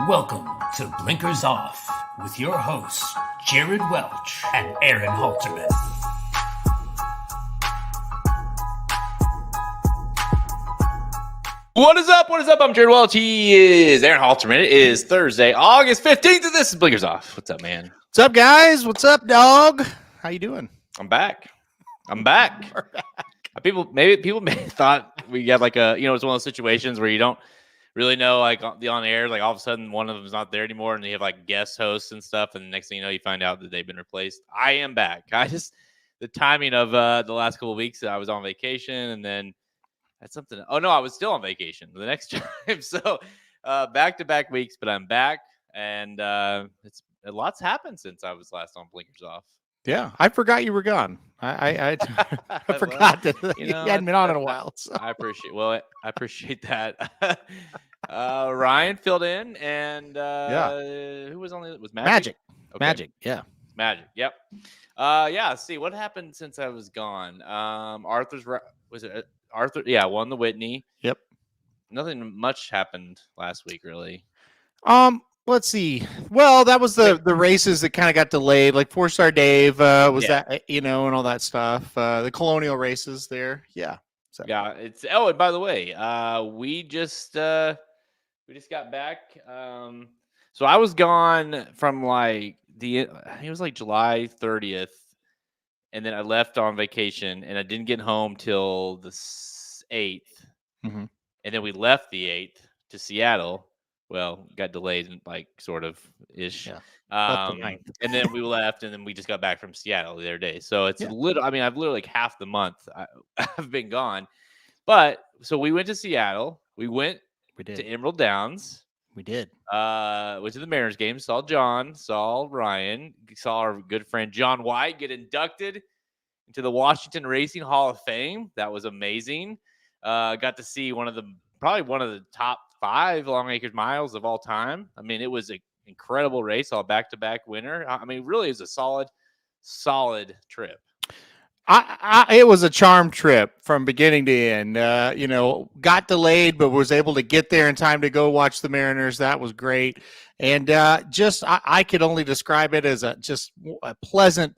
Welcome to Blinkers Off with your hosts, Jared Welch and Aaron Halterman. What is up? What is up? I'm Jared Welch. He is Aaron Halterman. It is Thursday, August 15th, and this is Blinkers Off. What's up, man? What's up, guys? What's up, dog? How you doing? I'm back. We're back. People may thought we had like it's one of those situations where you don't really know, like on air, like all of a sudden one of them is not there anymore, and you have like guest hosts and stuff, and the next thing you know, you find out that they've been replaced. I am back. The timing of the last couple of weeks, I was on vacation, and then that's something. Oh no, I was still on vacation the next time. So back-to-back weeks, but I'm back, and it's a lot's happened since I was last on Blinkers Off. Yeah, I forgot you were gone. I forgot that you hadn't been on in a while. So. I appreciate that. Ryan filled in, and who was on the? Was Magic? Okay. Magic, yeah. Magic, yep. Let's see what happened since I was gone. Arthur? Yeah, won the Whitney. Yep. Nothing much happened last week, really. Let's see. Well, that was the races that kind of got delayed, like 4-Star Dave that, and all that stuff. The Colonial races there. Yeah. So. Yeah. And by the way, we just got back. So I was gone from I think it was like July 30th. And then I left on vacation, and I didn't get home till the 8th. Mm-hmm. And then we left the 8th to Seattle. Well, got delayed, sort of ish. Yeah. And then we left, and then we just got back from Seattle the other day. So it's I've literally like half the month I've been gone. But so we went to Seattle. We did to Emerald Downs. We did. Went to the Mariners game. Saw John. Saw Ryan. Saw our good friend John White get inducted into the Washington Racing Hall of Fame. That was amazing. Got to see probably one of the top 5 Longacres Miles of all time. I mean, it was an incredible race. Saw a back-to-back winner. I mean, really, it was a solid trip. It was a charm trip from beginning to end. Got delayed, but was able to get there in time to go watch the Mariners. That was great. And I could only describe it as a pleasant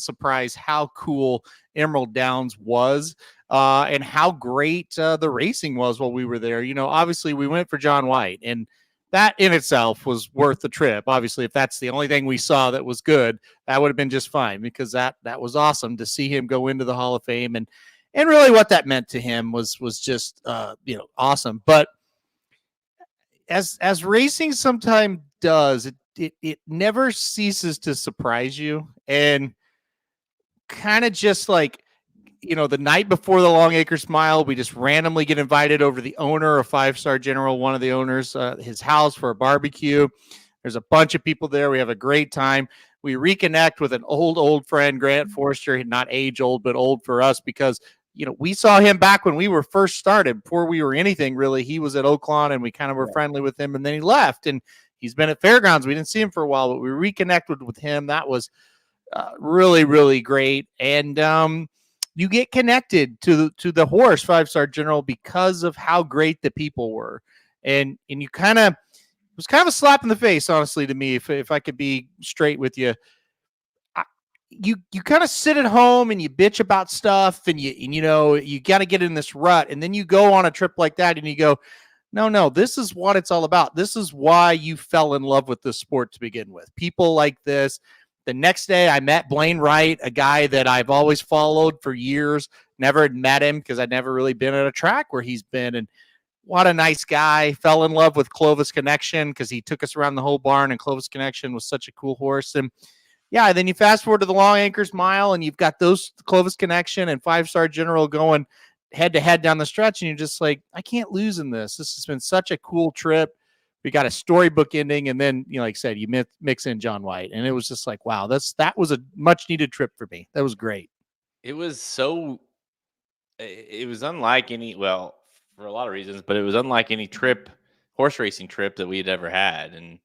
surprise how cool Emerald Downs was and how great the racing was while we were there. Obviously we went for John White, and that in itself was worth the trip. Obviously, if that's the only thing we saw that was good, that would have been just fine, because that was awesome to see him go into the Hall of Fame, and really what that meant to him was just awesome. But as racing sometimes does, it never ceases to surprise you, and kind of just like the night before the Longacres Mile, we just randomly get invited over to the owner, a 5-star general, one of the owners, his house for a barbecue. There's a bunch of people there. We have a great time. We reconnect with an old friend, Grant Forster, not age old, but old for us, because, we saw him back when we were first started, before we were anything really. He was at Oaklawn, and we kind of were friendly with him, and then he left, and he's been at Fairgrounds. We didn't see him for a while, but we reconnected with him. That was really, really great. And, you get connected to the horse 5-star general because of how great the people were. And you it was kind of a slap in the face, honestly, to me, if I could be straight with you. You kind of sit at home and you bitch about stuff, and you got to get in this rut. And then you go on a trip like that and you go, no, this is what it's all about. This is why you fell in love with this sport to begin with. People like this. The next day, I met Blaine Wright, a guy that I've always followed for years. Never had met him because I'd never really been at a track where he's been. And what a nice guy. Fell in love with Clovis Connection because he took us around the whole barn, and Clovis Connection was such a cool horse. And then you fast forward to the Longacres Mile, and you've got those Clovis Connection and 5-star general going head-to-head down the stretch, and you're just like, I can't lose in this. This has been such a cool trip. We got a storybook ending, and then, like I said, you mix in John White, and it was just like, wow, that was a much-needed trip for me. That was great. It was unlike for a lot of reasons, but it was unlike any horse racing trip that we had ever had. And,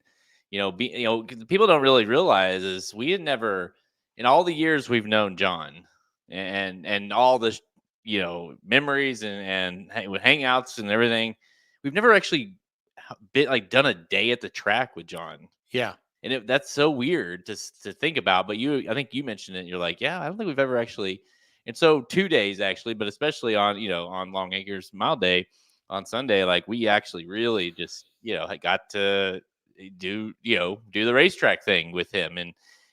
people don't really realize is we had never, in all the years we've known John and all the, memories and hangouts and everything, we've never actually done a day at the track with John. Yeah. And that's so weird to think about. But I think you mentioned it. And you're like, yeah, I don't think we've ever actually. And so 2 days actually, but especially on Longacres Mile Day on Sunday, like we actually really just got to do the racetrack thing with him,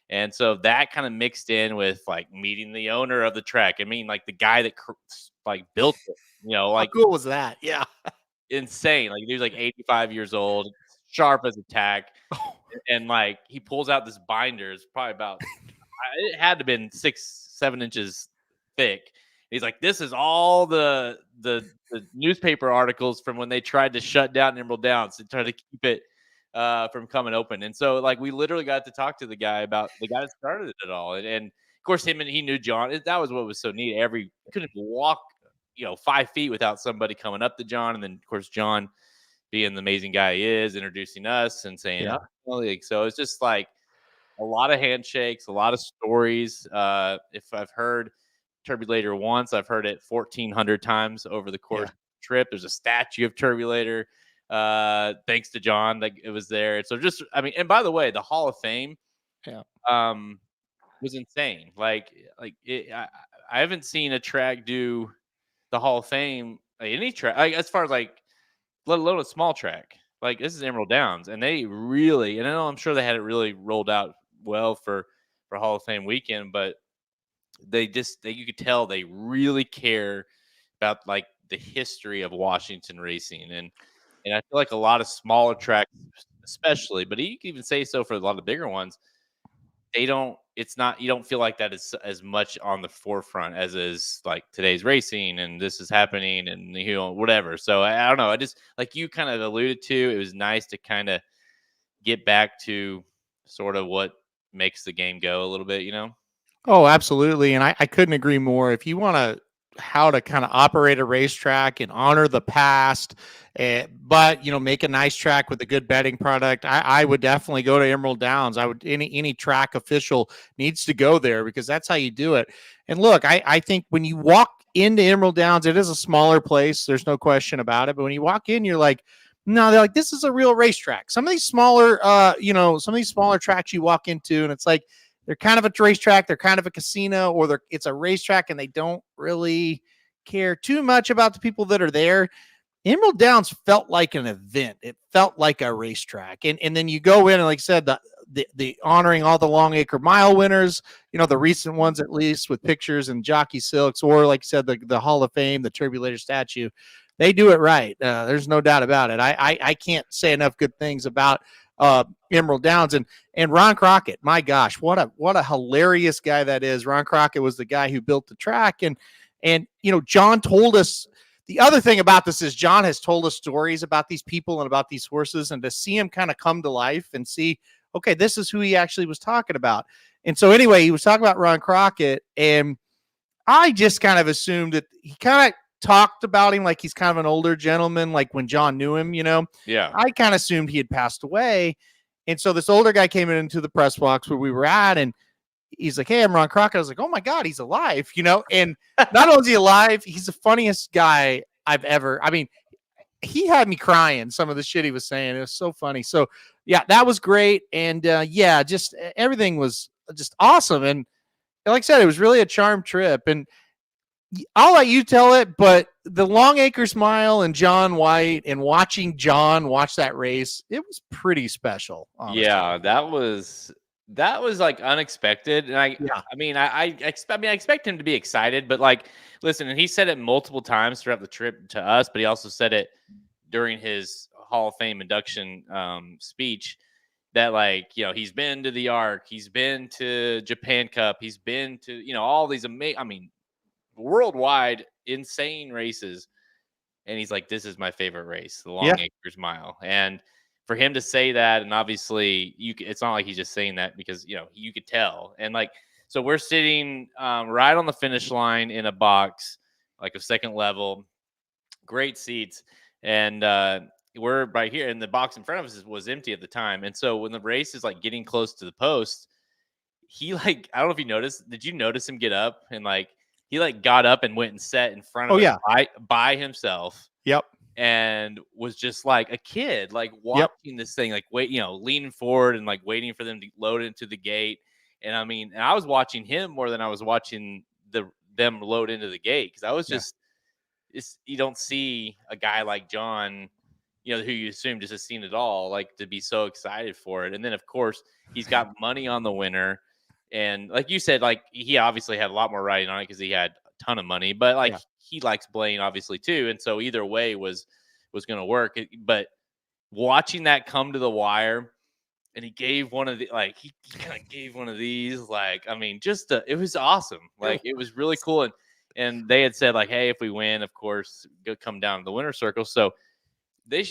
and so that kind of mixed in with like meeting the owner of the track. I mean, like the guy that like built it. How cool was that? Yeah. Insane. Like he was like 85 years old, sharp as a tack. And like he pulls out this binder. It's probably about it had to have been 6-7 inches thick. He's like, this is all the newspaper articles from when they tried to shut down Emerald Downs to try to keep it from coming open. And so like we literally got to talk to the guy about the guy that started it all. And of course he knew John. That was what was so neat. Couldn't walk 5 feet without somebody coming up to John. And then of course John, being the amazing guy he is, introducing us and saying, Yeah. So it's just like a lot of handshakes, a lot of stories. If I've heard Turbulator once, I've heard it 1,400 times over the course of the trip. There's a statue of Turbulator, thanks to John, that it was there. So just, and by the way, the Hall of Fame, was insane. I haven't seen a track do the Hall of Fame, any track, as far as let alone a small track. Like this is Emerald Downs, and they really, and I know I'm sure they had it really rolled out well for Hall of Fame weekend, but you could tell they really care about like the history of Washington racing, and I feel like a lot of smaller tracks, especially, but you can even say so for a lot of bigger ones. You don't feel like that is as much on the forefront as is like today's racing and this is happening and whatever. So I don't know. I just, like you kind of alluded to, it was nice to kind of get back to sort of what makes the game go a little bit, Oh, absolutely. And I couldn't agree more. If you want how to kind of operate a racetrack and honor the past, but make a nice track with a good betting product, I would definitely go to Emerald Downs. Any track official needs to go there because that's how you do it. And look, I think when you walk into Emerald Downs, it is a smaller place. There's no question about it. But when you walk in, you're like, no, they're like, this is a real racetrack. Some of these smaller, tracks you walk into, and it's like, they're kind of a racetrack, they're kind of a casino, or it's a racetrack and they don't really care too much about the people that are there. Emerald Downs felt like an event. It felt like a racetrack. And then you go in and, like I said, the honoring all the Longacre Mile winners, the recent ones at least, with pictures and jockey silks, or like I said, the Hall of Fame, the Turbulator statue. They do it right. There's no doubt about it. I can't say enough good things about Emerald Downs and Ron Crockett. My gosh, what a hilarious guy that is. Ron Crockett was the guy who built the track, and John told us. The other thing about this is John has told us stories about these people and about these horses, and to see him kind of come to life and see, okay, this is who he actually was talking about. And so anyway, he was talking about Ron Crockett, and I just kind of assumed that he kind of talked about him like he's kind of an older gentleman, like when John knew him, Yeah. I kind of assumed he had passed away. And so this older guy came into the press box where we were at, and he's like, hey, I'm Ron Crockett. I was like, oh my God, he's alive, and not only is he alive, he's the funniest guy I've ever, he had me crying, some of the shit he was saying. It was so funny. So yeah, that was great. And just everything was just awesome. And like I said, it was really a charmed trip. And I'll let you tell it, but the Longacres Mile and John White and watching John watch that race, it was pretty special. Honestly. Yeah, that was like unexpected. And I expect him to be excited, but like, listen, and he said it multiple times throughout the trip to us, but he also said it during his Hall of Fame induction speech that, like, he's been to the Arc, he's been to Japan Cup, he's been to, all these worldwide insane races, and he's like, this is my favorite race, the Longacres Mile. And for him to say that, and obviously it's not like he's just saying that because you could tell. And like, so we're sitting right on the finish line in a box, like a second level, great seats, and we're right here, and the box in front of us was empty at the time. And so when the race is like getting close to the post, he, like, I don't know if you noticed, did you notice him get up and like, he like got up and went and sat in front of it by himself. Yep. and was just like a kid, like watching this thing, like leaning forward and like waiting for them to load into the gate. And I mean, and I was watching him more than I was watching them load into the gate, because I was just, you don't see a guy like John, who you assume just has seen it all, like to be so excited for it. And then of course he's got money on the winner, and like you said, like he obviously had a lot more riding on it because he had a ton of money, but like he likes Blaine obviously too, and so either way was going to work. But watching that come to the wire, and he gave one of the, like he kind of gave one of these, like, I mean, just it was awesome. Like it was really cool. And they had said like, hey, if we win, of course, go come down to the winner's circle. So they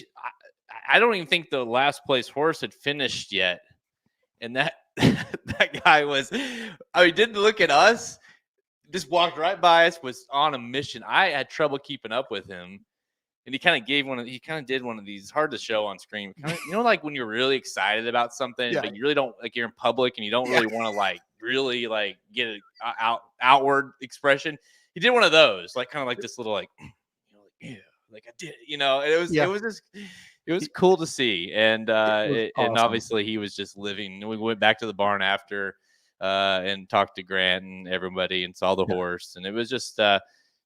I don't even think the last place horse had finished yet, and that that guy was, I mean, didn't look at us, just walked right by us, was on a mission. I had trouble keeping up with him, and he kind of did one of these. It's hard to show on screen, like when you're really excited about something, but you really don't, like, you're in public and you don't really want to like really like get an outward expression. He did one of those, like kind of like this little like, like I did, it was cool to see. And awesome. And obviously he was just living. We went back to the barn after and talked to Grant and everybody and saw the horse, and it was just it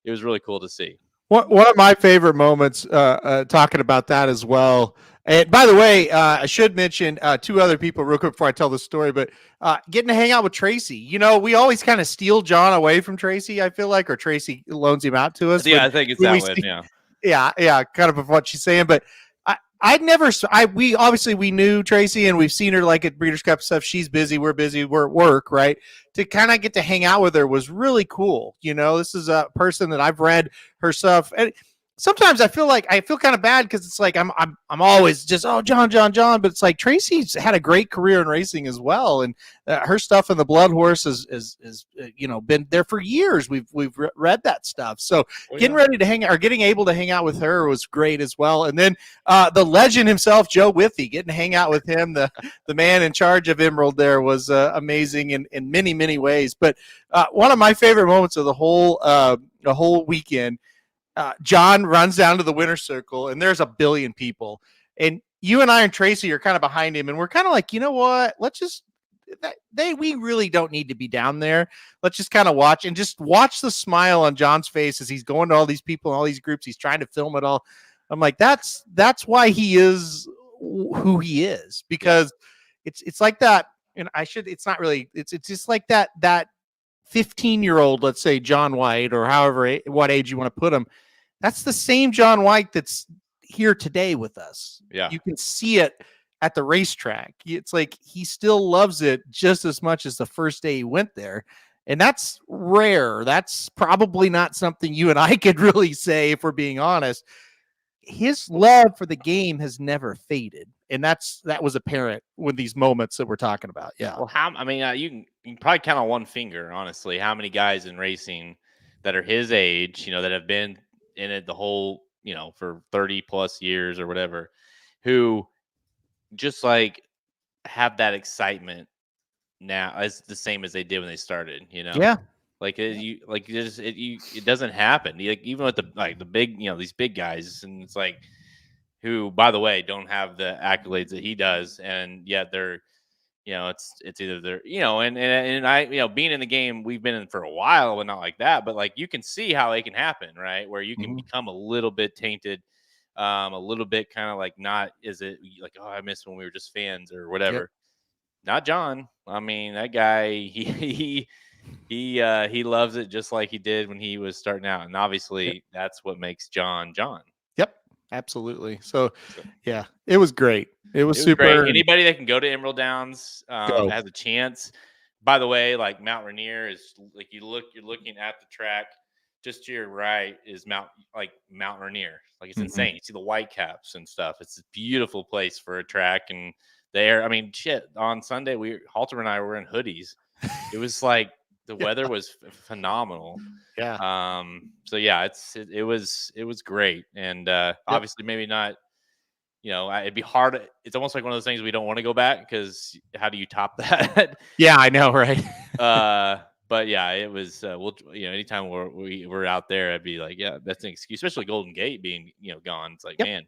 was really cool to see. One of my favorite moments, talking about that as well. And by the way, I should mention two other people real quick before I tell the story, but getting to hang out with Tracy. We always kind of steal John away from Tracy, I feel like, or Tracy loans him out to us. Yeah, I think it's that way. Yeah, kind of what she's saying. But we knew Tracy, and we've seen her like at Breeders' Cup stuff. She's busy, we're busy, we're at work, right? To kind of get to hang out with her was really cool. This is a person that I've read her stuff, and sometimes I feel kind of bad because it's like I'm always just, oh, John, but it's like Tracy's had a great career in racing as well, and her stuff in the Blood Horse is been there for years. We've read that stuff, so getting able to hang out with her was great as well. And then the legend himself, Joe Withy, getting to hang out with him, the man in charge of Emerald, there was amazing in many ways. But one of my favorite moments of the whole weekend. John runs down to the winner's circle, and there's a billion people, and you and I and Tracy are kind of behind him, and we're kind of like, you know what? Let's just we really don't need to be down there. Let's just kind of watch the smile on John's face as he's going to all these people and all these groups. He's trying to film it all. I'm like, that's why he is who he is, because it's like that. And it's not really. It's just like that 15-year-old, let's say John White, or however what age you want to put him. That's the same John White that's here today with us. Yeah, you can see it at the racetrack. It's like he still loves it just as much as the first day he went there, and that's rare. That's probably not something you and I could really say, if we're being honest. His love for the game has never faded, and that was apparent with these moments that we're talking about. Yeah. Well, you can probably count on one finger, honestly, how many guys in racing that are his age, that have been in it the whole, for 30 plus years or whatever, who just like have that excitement now as the same as they did when they started. Yeah. Like it doesn't happen. Even with the big, these big guys, and it's like, who, by the way, don't have the accolades that he does, and yet they're, it's either they're, and I, being in the game, we've been in for a while, but not like that. But like, you can see how it can happen, right? Where you can become a little bit tainted, a little bit kind of like, not, is it like, oh, I missed when we were just fans or whatever. Yep. Not John. I mean, that guy, he loves it just like he did when he was starting out, and obviously that's what makes John. Yep, absolutely. So yeah, it was great. It was super great. Anybody that can go to Emerald Downs has a chance. By the way, like Mount Rainier is like, you're looking at the track, just to your right is Mount Rainier. Like, it's insane. You see the white caps and stuff. It's a beautiful place for a track. And there, I mean, shit, on Sunday, Halter and I were in hoodies. It was like, the weather was phenomenal. Yeah. So yeah, it was great. And obviously maybe not, it'd be hard. It's almost like one of those things we don't want to go back, because how do you top that? Yeah, I know. Right. But yeah, it was. Anytime we're out there, I'd be like, yeah, that's an excuse, especially Golden Gate being gone. It's like, man,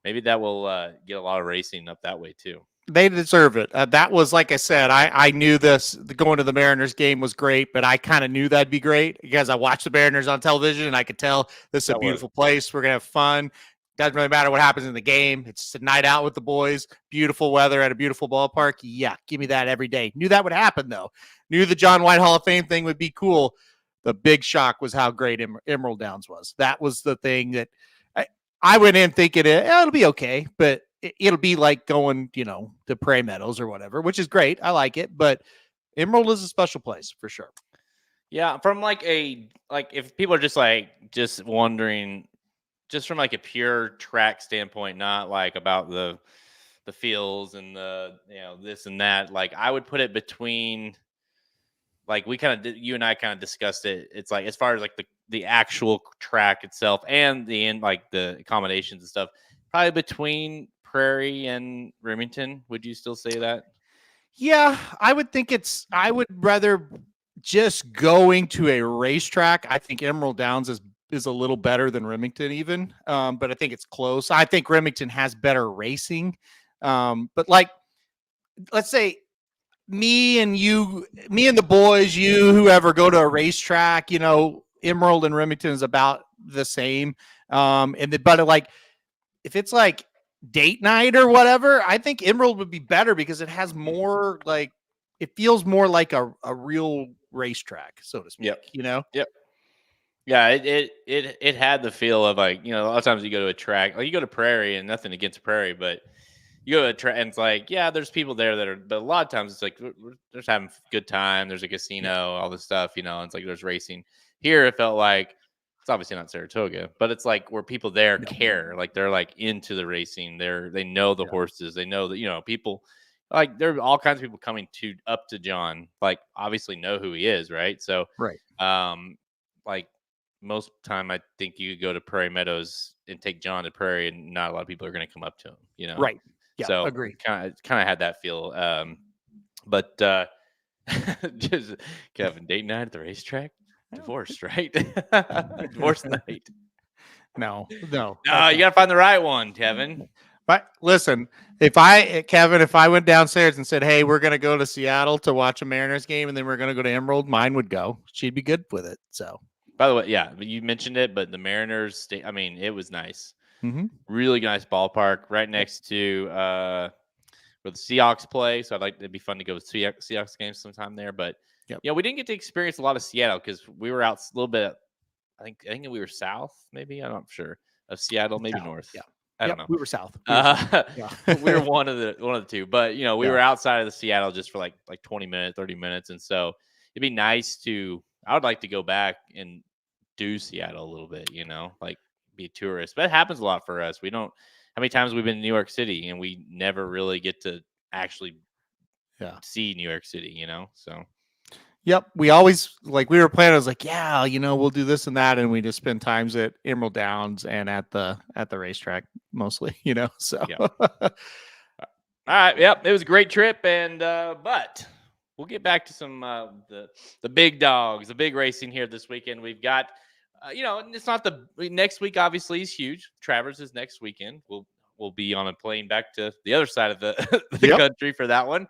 maybe that will get a lot of racing up that way too. They deserve it. That was, like I said, I knew going to the Mariners game was great, but I kind of knew that'd be great because I watched the Mariners on television and I could tell this is a beautiful place. We're going to have fun. Doesn't really matter what happens in the game. It's just a night out with the boys, beautiful weather at a beautiful ballpark. Yeah, give me that every day. Knew that would happen, though. Knew the John White Hall of Fame thing would be cool. The big shock was how great Emerald Downs was. That was the thing that I went in thinking it'll be okay, but it'll be like going, to Prairie Meadows or whatever, which is great. I like it, but Emerald is a special place for sure. Yeah, from if people are just wondering, just from like a pure track standpoint, not like about the fields and the this and that. Like I would put it between, like you and I kind of discussed it. It's like as far as like the actual track itself and the accommodations and stuff, probably between Prairie and Remington. Would you still say that? Yeah, I would think I would rather just going to a racetrack. I think Emerald Downs is a little better than Remington even. But I think it's close. I think Remington has better racing. But like, let's say me and the boys, whoever go to a racetrack, Emerald and Remington is about the same. But like, if it's like date night or whatever, I think Emerald would be better because it has more it feels more like a real racetrack, so to speak. Yep. Yeah, it had the feel of like, a lot of times you go to a track, like you go to Prairie, and nothing against Prairie, but you go to a track and it's like, yeah, there's people there but a lot of times it's like we're just having a good time. There's a casino, all this stuff, and it's like there's racing. Here it felt like, it's obviously not Saratoga, but it's like where people there care, like they're like into the racing. They know the horses. They know that, people, like there are all kinds of people coming up to John, like obviously know who he is. Right. So, like most time I think you could go to Prairie Meadows and take John to Prairie and not a lot of people are going to come up to him, Right. Yeah. So agree. Kind of had that feel. But just Kevin, date night at the racetrack. Divorced, right? Divorce night. No. You gotta find the right one, Kevin. But listen, if I went downstairs and said, "Hey, we're gonna go to Seattle to watch a Mariners game, and then we're gonna go to Emerald," mine would go. She'd be good with it. So, by the way, yeah, you mentioned it, but the Mariners, it was nice. Mm-hmm. Really nice ballpark, right next to where the Seahawks play. So it'd be fun to go to Seahawks games sometime there, but. We didn't get to experience a lot of Seattle because we were out a little bit. I think we were south, maybe. I'm not sure of Seattle, maybe south, north. Yeah, I don't know. We were south. We were one of the two, but we were outside of the Seattle just for like 20 minutes, 30 minutes, and so it'd be nice to. I would like to go back and do Seattle a little bit, like be a tourist. But it happens a lot for us. We don't. How many times we've been to New York City and we never really get to actually see New York City, so. Yep. We always we were planning. I was like, yeah, we'll do this and that. And we just spend times at Emerald Downs and at the racetrack mostly, so. Yeah. All right. Yep. It was a great trip. And, but we'll get back to some, the big dogs, the big racing here this weekend. We've got, it's not next week, obviously is huge. Travers is next weekend. We'll be on a plane back to the other side of the country for that one.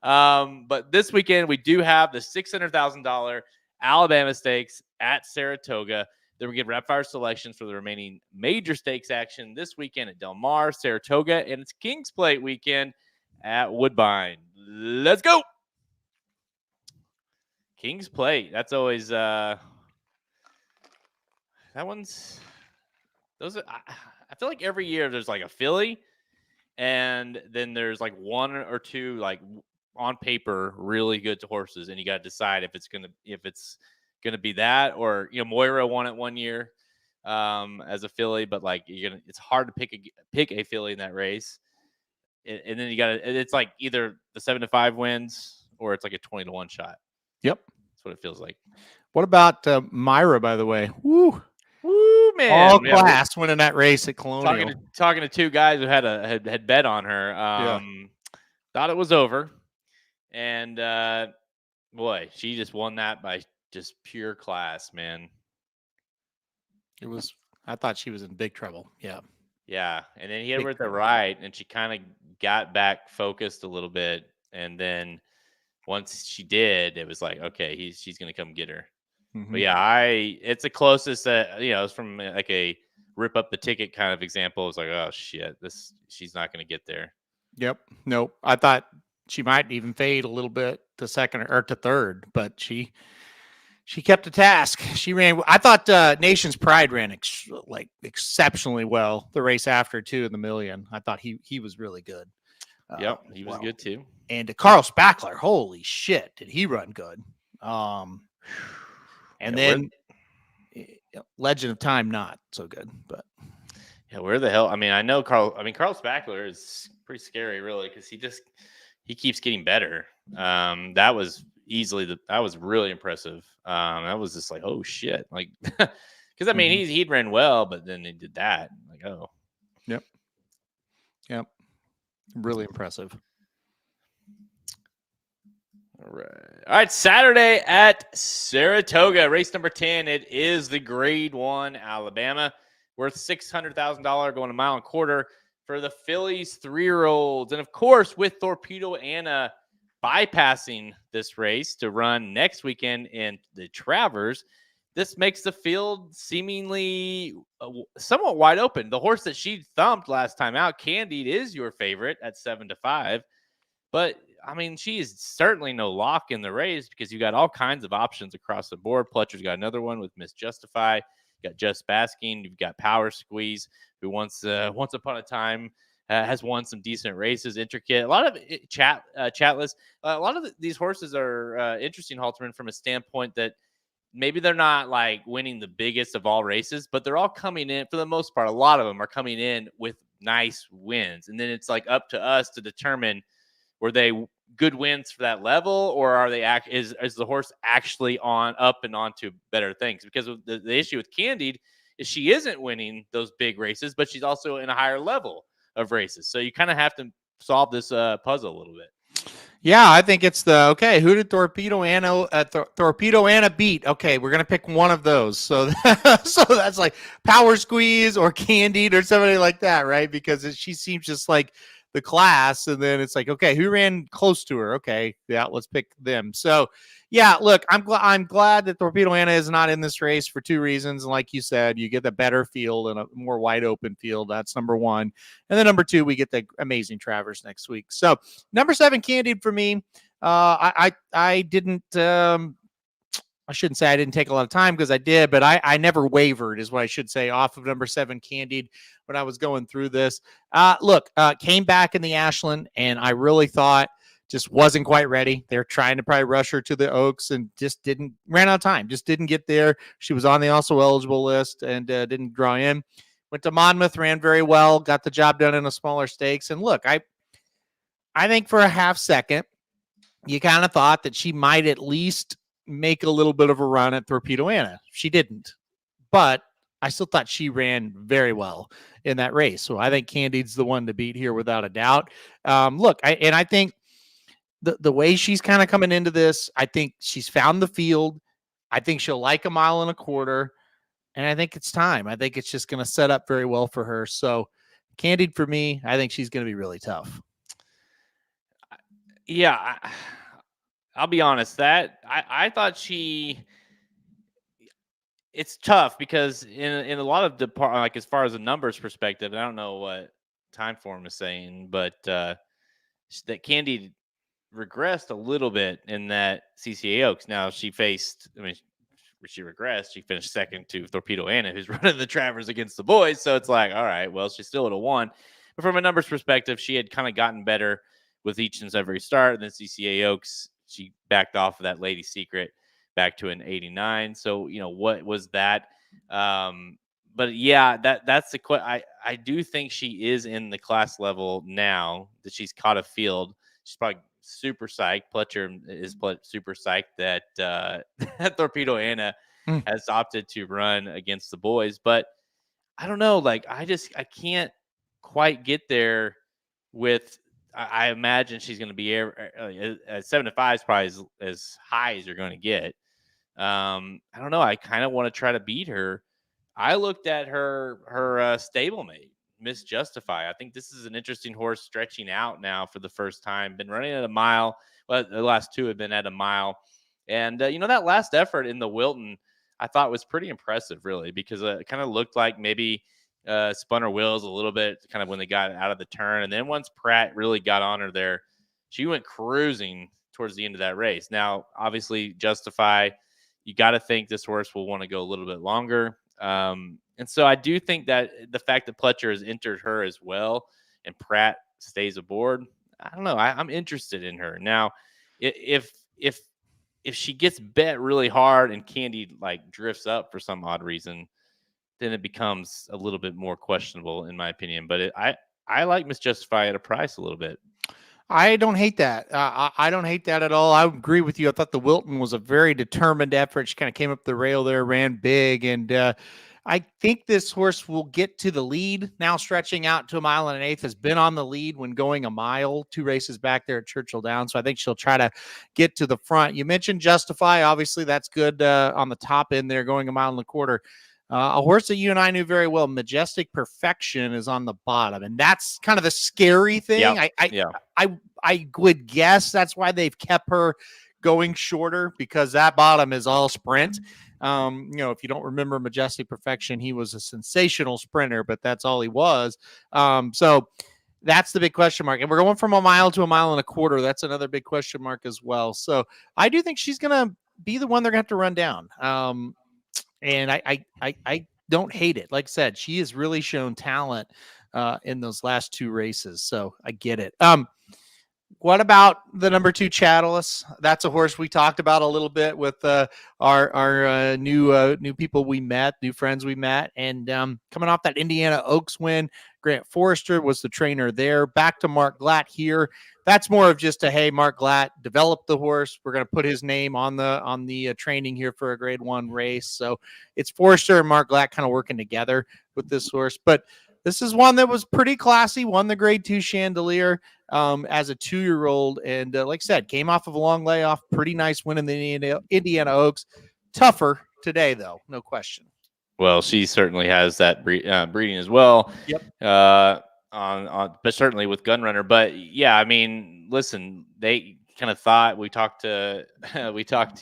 But this weekend we do have the $600,000 Alabama Stakes at Saratoga. Then we get rapid fire selections for the remaining major stakes action this weekend at Del Mar, Saratoga, and it's King's Plate weekend at Woodbine. Let's go. King's Plate. That's always that one's those. I feel like every year there's like a filly, and then there's like one or two like on paper really good horses, and you got to decide if it's gonna be that or Moira won it one year as a filly, but like it's hard to pick a filly in that race, and then it's like either the 7-5 wins or it's like a 20-1 shot. Yep, that's what it feels like. What about Myra, by the way? Woo, man! All class winning that race at Colonial. Talking to two guys who had bet on her. Thought it was over. And Boy, she just won that by just pure class, man. I thought she was in big trouble. Yeah. Yeah, and then he hit her Big with the trouble. right, and she kind of got back focused a little bit, and then once she did, it was like, okay, she's gonna come get her. But Mhm. yeah, it's the closest that it's from like a rip up the ticket kind of example. It's like, oh shit, she's not gonna get there. Yep. Nope. I thought she might even fade a little bit to second or to third, but she kept the task. She ran. I thought Nation's Pride ran exceptionally well the race after too in the million. I thought he was really good. Yep, he was good too. And Carl Spackler, holy shit, did he run good? And then Legend of Time, not so good, but yeah, where the hell? I mean, I know Carl Spackler is pretty scary, really, because he keeps getting better. That was really impressive. That was just like, oh shit, like, because I mean, he'd ran well, but then he did that, like, oh, yep, really impressive. All right. Saturday at Saratoga, race number 10. It is the Grade 1 Alabama, worth $600,000, going a mile and a quarter for the Phillies 3-year-olds. And of course, with Torpedo Anna bypassing this race to run next weekend in the Travers, this makes the field seemingly somewhat wide open. The horse that she thumped last time out, Candied, is your favorite at 7-5. But I mean, she is certainly no lock in the race because you got all kinds of options across the board. Pletcher's got another one with Miss Justify. You got Just Basking. You've got Power Squeeze, who once upon a time has won some decent races. Intricate. A lot of chatless. A lot of these horses are interesting, Halterman, from a standpoint that maybe they're not like winning the biggest of all races, but they're all coming in for the most part. A lot of them are coming in with nice wins, and then it's like up to us to determine, were they good wins for that level, or are they is the horse actually up and onto better things? Because the issue with Candied is she isn't winning those big races, but she's also in a higher level of races. So you kind of have to solve this puzzle a little bit. Yeah, I think it's who did Torpedo Anna beat? Okay, we're gonna pick one of those. So so that's like Power Squeeze or Candied or somebody like that, right? Because she seems just like the class, and then it's like, okay, who ran close to her? Okay, yeah, let's pick them. So yeah, look, I'm glad that Torpedo Anna is not in this race for two reasons. And like you said, you get the better field and a more wide open field. That's number one. And then number two, we get the amazing Travers next week. So number 7, Candied for me. I didn't. I shouldn't say I didn't take a lot of time, because I did, but I never wavered, is what I should say, off of number 7, Candied, when I was going through this. Came back in the Ashland, and I really thought just wasn't quite ready. They're trying to probably rush her to the Oaks and just ran out of time, just didn't get there. She was on the also eligible list and didn't draw in. Went to Monmouth, ran very well, got the job done in a smaller stakes. And look, I think for a half second, you kind of thought that she might at least make a little bit of a run at Torpedo Anna. She didn't, but I still thought she ran very well in that race. So I think Candied's the one to beat here without a doubt. I think the way she's kind of coming into this, I think she's found the field. I think she'll like a mile and a quarter, and I think it's time. I think it's just going to set up very well for her. So Candied for me, I think she's going to be really tough. Yeah, I'll be honest, that I thought it's tough because in a lot of like as far as a numbers perspective, I don't know what Timeform is saying, but that Candied regressed a little bit in that CCA Oaks. Now she regressed. She finished second to Torpedo Anna, who's running the Travers against the boys. So it's like, all right, well, she still would have won. But from a numbers perspective, she had kind of gotten better with each and every start. And then CCA Oaks, she backed off of that Lady Secret back to an 89. So, what was that? But yeah, that's the question. I do think she is in the class level now that she's caught a field. She's probably super psyched. Pletcher is super psyched that that Torpedo Anna has opted to run against the boys. But I don't know. Like, I can't quite get there with. I imagine she's going to be at 7-5 is probably as high as you're going to get. I don't know. I kind of want to try to beat her. I looked at her stablemate, Miss Justify. I think this is an interesting horse stretching out now for the first time. Been running at a mile. Well, the last two have been at a mile. And, that last effort in the Wilton, I thought was pretty impressive, really, because it kind of looked like maybe spun her wheels a little bit kind of when they got out of the turn. And then once Pratt really got on her there, she went cruising towards the end of that race. Now, obviously, Justify, you got to think this horse will want to go a little bit longer. And so I do think that the fact that Pletcher has entered her as well and Pratt stays aboard, I don't know. I'm interested in her. Now, if she gets bet really hard and Candy like drifts up for some odd reason, then it becomes a little bit more questionable in my opinion. But I like Miss Justify at a price a little bit. I don't hate that. I don't hate that at all. I agree with you. I thought the Wilton was a very determined effort. She kind of came up the rail there, ran big, and I think this horse will get to the lead. Now stretching out to 1 1/8 has been on the lead when going a mile, 2 races back there at Churchill Downs. So I think she'll try to get to the front. You mentioned Justify. Obviously, that's good on the top end there, going 1 1/4 miles. A horse that you and I knew very well, Majestic Perfection, is on the bottom, and that's kind of the scary thing. Yep. I would guess that's why they've kept her going shorter, because that bottom is all sprint. If you don't remember Majestic Perfection, he was a sensational sprinter, but that's all he was. So that's the big question mark. And we're going from a mile to 1 1/4 miles. That's another big question mark as well. So I do think she's going to be the one they're going to have to run down. And I don't hate it. Like I said, she has really shown talent in those last 2 races. So I get it. What about the number 2 Chattelus? That's a horse we talked about a little bit with our new people we met, new friends we met. And coming off that Indiana Oaks win, Grant Forrester was the trainer there. Back to Mark Glatt here. That's more of just hey, Mark Glatt developed the horse. We're going to put his name on the training here for a Grade 1 race. So it's Forrester and Mark Glatt kind of working together with this horse. But this is one that was pretty classy, won the Grade 2 Chandelier as a 2-year-old. And like I said, came off of a long layoff. Pretty nice win in the Indiana Oaks. Tougher today, though, no question. Well, she certainly has that breeding as well. Yep. But certainly with Gunrunner. But yeah, I mean, listen, they kind of thought we talked to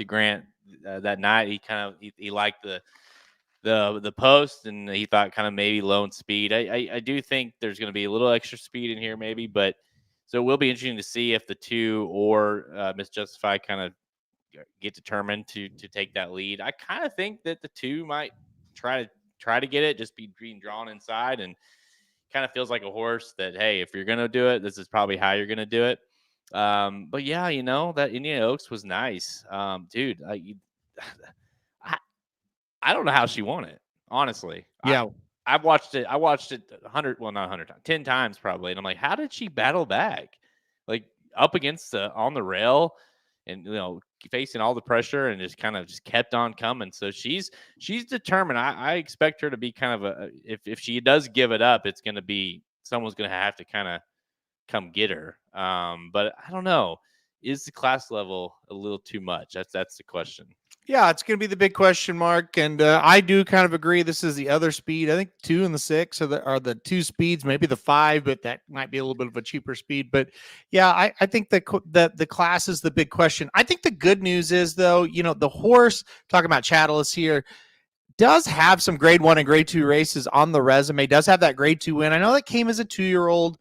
Grant that night. He liked the post, and he thought kind of maybe lone speed. I do think there's going to be a little extra speed in here maybe, but so it will be interesting to see if the 2 or Miss Justify kind of get determined to take that lead. I kind of think that the 2 might try to get it, just being drawn inside, and kind of feels like a horse that, hey, if you're going to do it, this is probably how you're going to do it. But yeah, that Indiana Oaks was nice. Dude, I don't know how she won it, honestly. Yeah. I watched it 100, well, not 100 times, 10 times probably. And I'm like, how did she battle back? Like up against on the rail and, facing all the pressure and just kind of kept on coming. So she's determined. I expect her to be kind of if she does give it up, it's going to be someone's going to have to kind of come get her. But I don't know. Is the class level a little too much? That's the question. Yeah, it's going to be the big question mark, and I do kind of agree. This is the other speed. I think 2 and the 6 are the 2 speeds, maybe the 5, but that might be a little bit of a cheaper speed. But yeah, I think the class is the big question. I think the good news is, though, the horse, talking about Chattelus here, does have some Grade 1 and Grade 2 races on the resume. Does have that Grade 2 win. I know that came as a 2-year-old.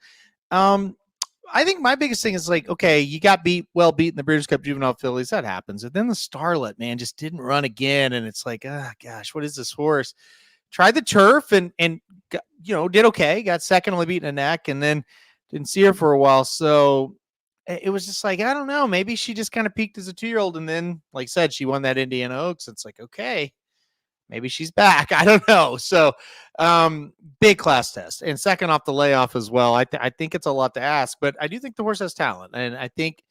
I think my biggest thing is okay, you got beat in the Breeders' Cup Juvenile Fillies. That happens. And then the Starlet, man, just didn't run again. And it's like, oh, gosh, what is this horse? Tried the turf and did okay. Got second, only beaten a neck, and then didn't see her for a while. So it was just like, I don't know. Maybe she just kind of peaked as a 2-year-old. And then, like I said, she won that Indiana Oaks. It's like, okay, maybe she's back. I don't know. So big class test, and second off the layoff as well. I think it's a lot to ask, but I do think the horse has talent, and I think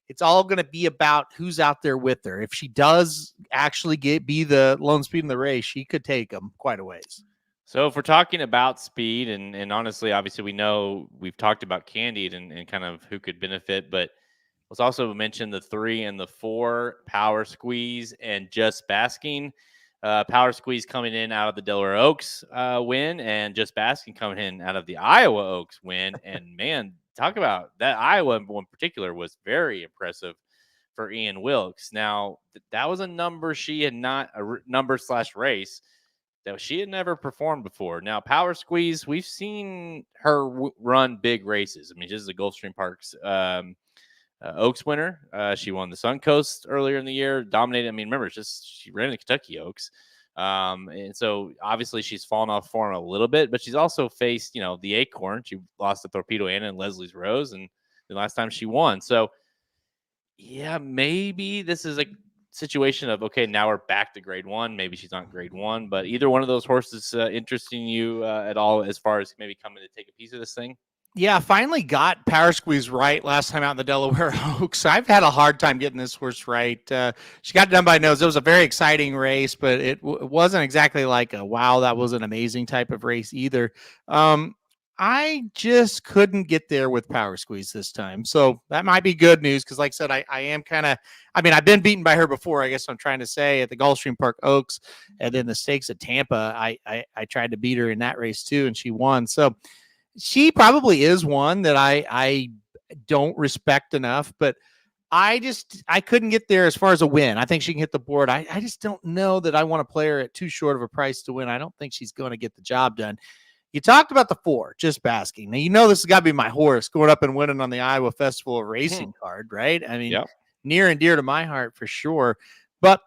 it's all going to be about who's out there with her. If she does actually be the lone speed in the race, she could take them quite a ways. So if we're talking about speed, and honestly, obviously we know we've talked about Candied and kind of who could benefit, but let's also mention the 3 and the 4, Power Squeeze and Just Basking. Power Squeeze coming in out of the Delaware Oaks win, and Just Basking coming in out of the Iowa Oaks win. And man, talk about that Iowa one in particular was very impressive for Ian Wilkes. Now that was a number she had not number / race that she had never performed before. Now, Power Squeeze, we've seen her run big races. I mean, this is a Gulfstream Parks Oaks winner. She won the Suncoast earlier in the year, dominated. I mean, remember, she ran the Kentucky Oaks. And so obviously she's fallen off form a little bit, but she's also faced, the Acorn. She lost to Torpedo Anna and Leslie's Rose, and the last time she won. So, yeah, maybe this is a situation of, okay, now we're back to grade 1. Maybe she's not grade 1, but either one of those horses interesting you at all as far as maybe coming to take a piece of this thing? Yeah, finally got Power Squeeze right last time out in the Delaware Oaks. I've had a hard time getting this horse right. She got done by nose. It was a very exciting race, but it wasn't exactly like a wow, that was an amazing type of race either. I just couldn't get there with Power Squeeze this time. So that might be good news because, like I said, I am kind of, I've been beaten by her before, I guess I'm trying to say, at the Gulfstream Park Oaks and then the stakes at Tampa. I tried to beat her in that race too, and she won. So she probably is one that I don't respect enough, but I couldn't get there as far as a win. I think she can hit the board. I just don't know that I want to play her at too short of a price to win. I don't think she's going to get the job done. You talked about the 4, Just Basking. Now, this has got to be my horse going up and winning on the Iowa Festival of Racing card, right? I mean, Yep. Near and dear to my heart for sure. But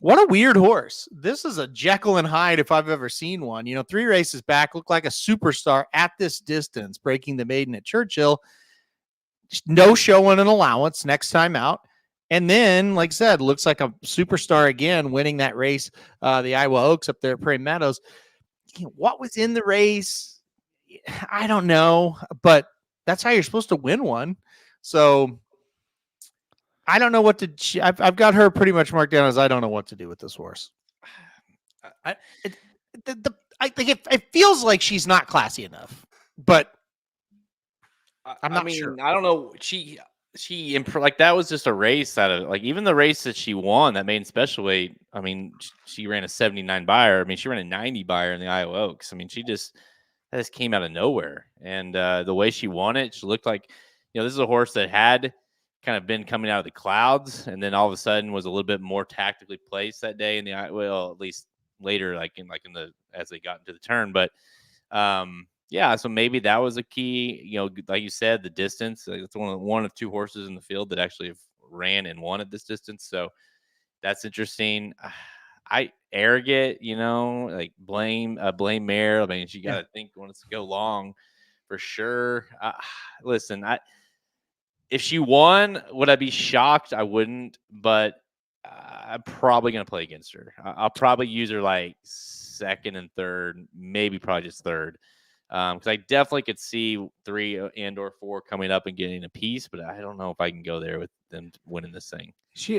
what a weird horse. This is a Jekyll and Hyde if I've ever seen one. 3 races back, looked like a superstar at this distance, breaking the maiden at Churchill. No show on an allowance next time out. And then, like I said, looks like a superstar again, winning that race, the Iowa Oaks up there at Prairie Meadows. What was in the race? I don't know, but that's how you're supposed to win one. So I don't know what to. I've got her pretty much marked down as I don't know what to do with this horse. I think it feels like she's not classy enough, but I'm not sure. I don't know. She like that was just a race out of, like, even the race that she won, that maiden special weight. I mean, she ran a 79 buyer. I mean, she ran a 90 buyer in the Iowa Oaks. I mean, that just came out of nowhere. And the way she won it, she looked like, this is a horse that had kind of been coming out of the clouds, and then all of a sudden was a little bit more tactically placed that day in the, well, at least later, like in the as they got into the turn. But yeah, so maybe that was a key. Like you said, the distance. It's one of 2 horses in the field that actually have ran and won at this distance. So that's interesting. I arrogant, like blame mare. I mean, she got to think wants to go long for sure. Listen, if she won, would I be shocked? I wouldn't, but I'm probably going to play against her. I'll probably use her like second and third, maybe probably just third. Because I definitely could see 3 and or 4 coming up and getting a piece, but I don't know if I can go there with them winning this thing.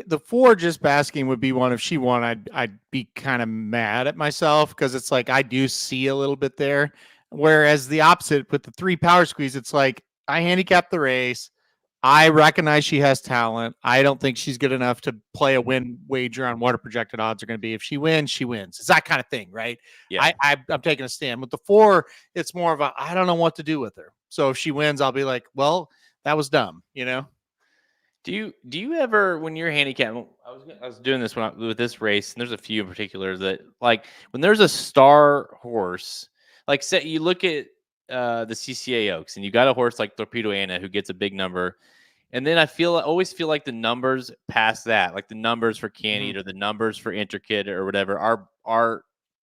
The 4 Just Basking would be one. If she won, I'd be kind of mad at myself because it's like I do see a little bit there. Whereas the opposite with the 3 Power Squeeze, it's like I handicapped the race. I recognize she has talent. I don't think she's good enough to play a win wager on what her projected odds are going to be. If she wins, she wins. It's that kind of thing, right? Yeah. I'm taking a stand. With the 4, it's more of a I don't know what to do with her. So if she wins, I'll be like, well, that was dumb, Do you ever, when you're handicapping? I was doing this with this race, and there's a few in particular that, like, when there's a star horse, like, say you look at the CCA Oaks, and you got a horse like Torpedo Anna who gets a big number. And then I always feel like the numbers past that, like the numbers for Candied or the numbers for Intricate or whatever,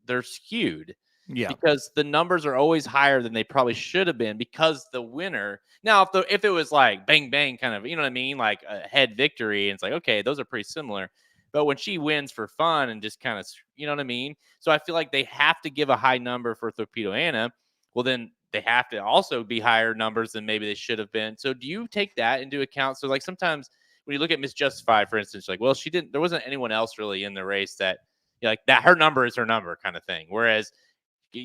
they're skewed. Yeah. Because the numbers are always higher than they probably should have been, because the winner. Now, if it was like bang bang kind of, you know what I mean, like a head victory, and it's like, okay, those are pretty similar. But when she wins for fun and just kind of, you know what I mean? So I feel like they have to give a high number for Torpedo Anna. Well, then they have to also be higher numbers than maybe they should have been. So do you take that into account? So like sometimes when you look at Miss Justified, for instance, like, well, there wasn't anyone else really in the race that, like, that her number is her number kind of thing. Whereas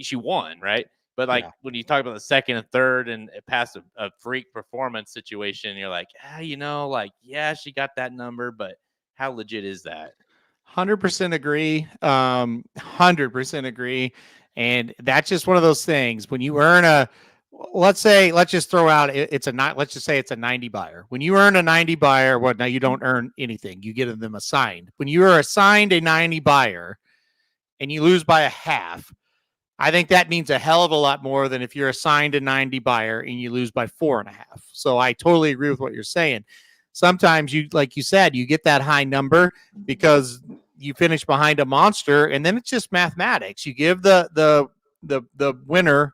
she won, right? But like Yeah. when you talk about the second and third and past a freak performance situation, you're like, like, yeah, she got that number, but how legit is that? 100% agree. 100% agree. And that's just one of those things. When you earn let's just throw out let's just say it's a 90 buyer. When you earn a 90 buyer, now you don't earn anything. You get them assigned. When you are assigned a 90 buyer and you lose by a half, I think that means a hell of a lot more than if you're assigned a 90 buyer and you lose by 4.5. So I totally agree with what you're saying. Sometimes like you said, you get that high number because you finish behind a monster, and then it's just mathematics. You give the winner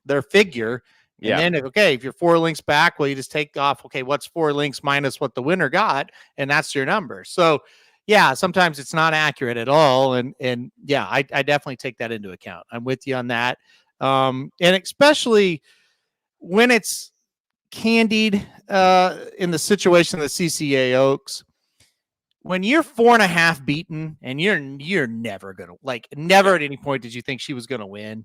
their figure, and then if you're 4 links back, well, you just take off. Okay, what's 4 links minus what the winner got, and that's your number. So yeah, sometimes it's not accurate at all. And yeah, I definitely take that into account. I'm with you on that. And especially when it's candied in the situation of the CCA Oaks, when you're 4.5 beaten and you're never going to never at any point did you think she was going to win.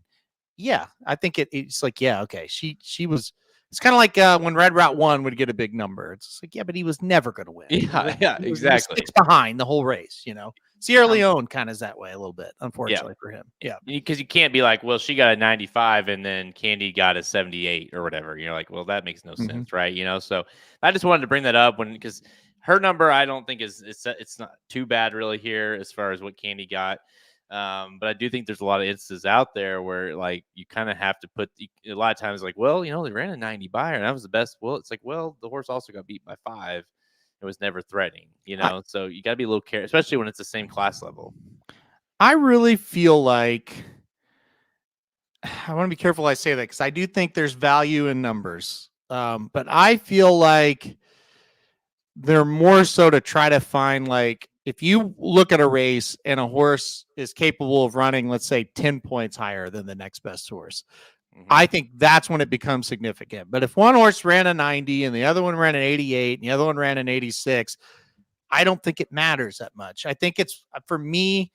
Yeah, I think it's like, yeah, okay. She was. It's kind of like when Red Route 1 would get a big number. It's like, yeah, but he was never going to win. Yeah, exactly. He was 6 behind the whole race, Sierra Leone kind of is that way a little bit, unfortunately for him. Yeah. Because you can't be like, well, she got a 95 and then Candy got a 78 or whatever. You're like, well, that makes no sense, right? So I just wanted to bring that up because her number, I don't think it's not too bad really here as far as what Candy got. But I do think there's a lot of instances out there where like you kind of have to put a lot of times like, well, they ran a 90 buyer and that was the best. Well, it's like, well, the horse also got beat by 5. It was never threatening, so you got to be a little careful, especially when it's the same class level. I really feel like I want to be careful I say that because I do think there's value in numbers. But I feel like they're more so to try to find like, if you look at a race and a horse is capable of running, let's say 10 points higher than the next best horse, I think that's when it becomes significant. But if one horse ran a 90 and the other one ran an 88 and the other one ran an 86, I don't think it matters that much. I think it's, for me,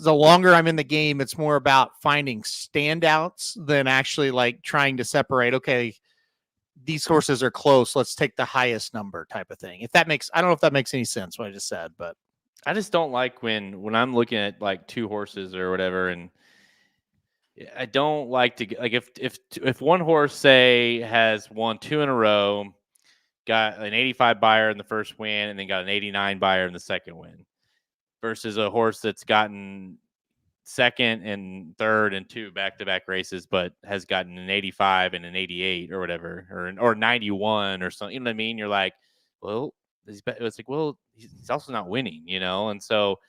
the longer I'm in the game, it's more about finding standouts than actually like trying to separate, okay, these horses are close, let's take the highest number type of thing. I don't know if that makes any sense what I just said, but I just don't like when I'm looking at like 2 horses or whatever, and I don't like to like if one horse say has won 2 in a row, got an 85 buyer in the first win, and then got an 89 buyer in the second win, versus a horse that's gotten second and third and 2 back-to-back races, but has gotten an 85 and an 88 or whatever, or 91 or something. You know what I mean? You're like, well, it's like, well, he's also not winning, and so,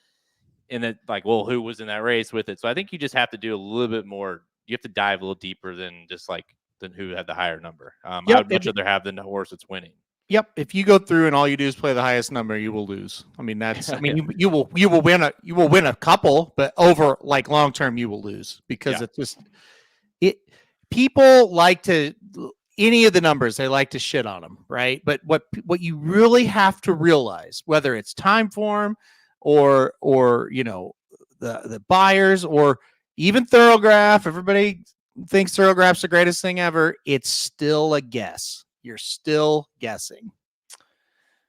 and then like, well, who was in that race with it? So I think you just have to do a little bit more. You have to dive a little deeper than just like than who had the higher number. I would much rather have the horse that's winning. Yep. If you go through and all you do is play the highest number, you will lose. I mean, you will win a couple, but over like long term, you will lose because it's just people like to any of the numbers, they like to shit on them, right? But what you really have to realize, whether it's time form or the buyers or even Thoroughgraph, everybody thinks Thoroughgraph's the greatest thing ever. It's still a guess. You're still guessing.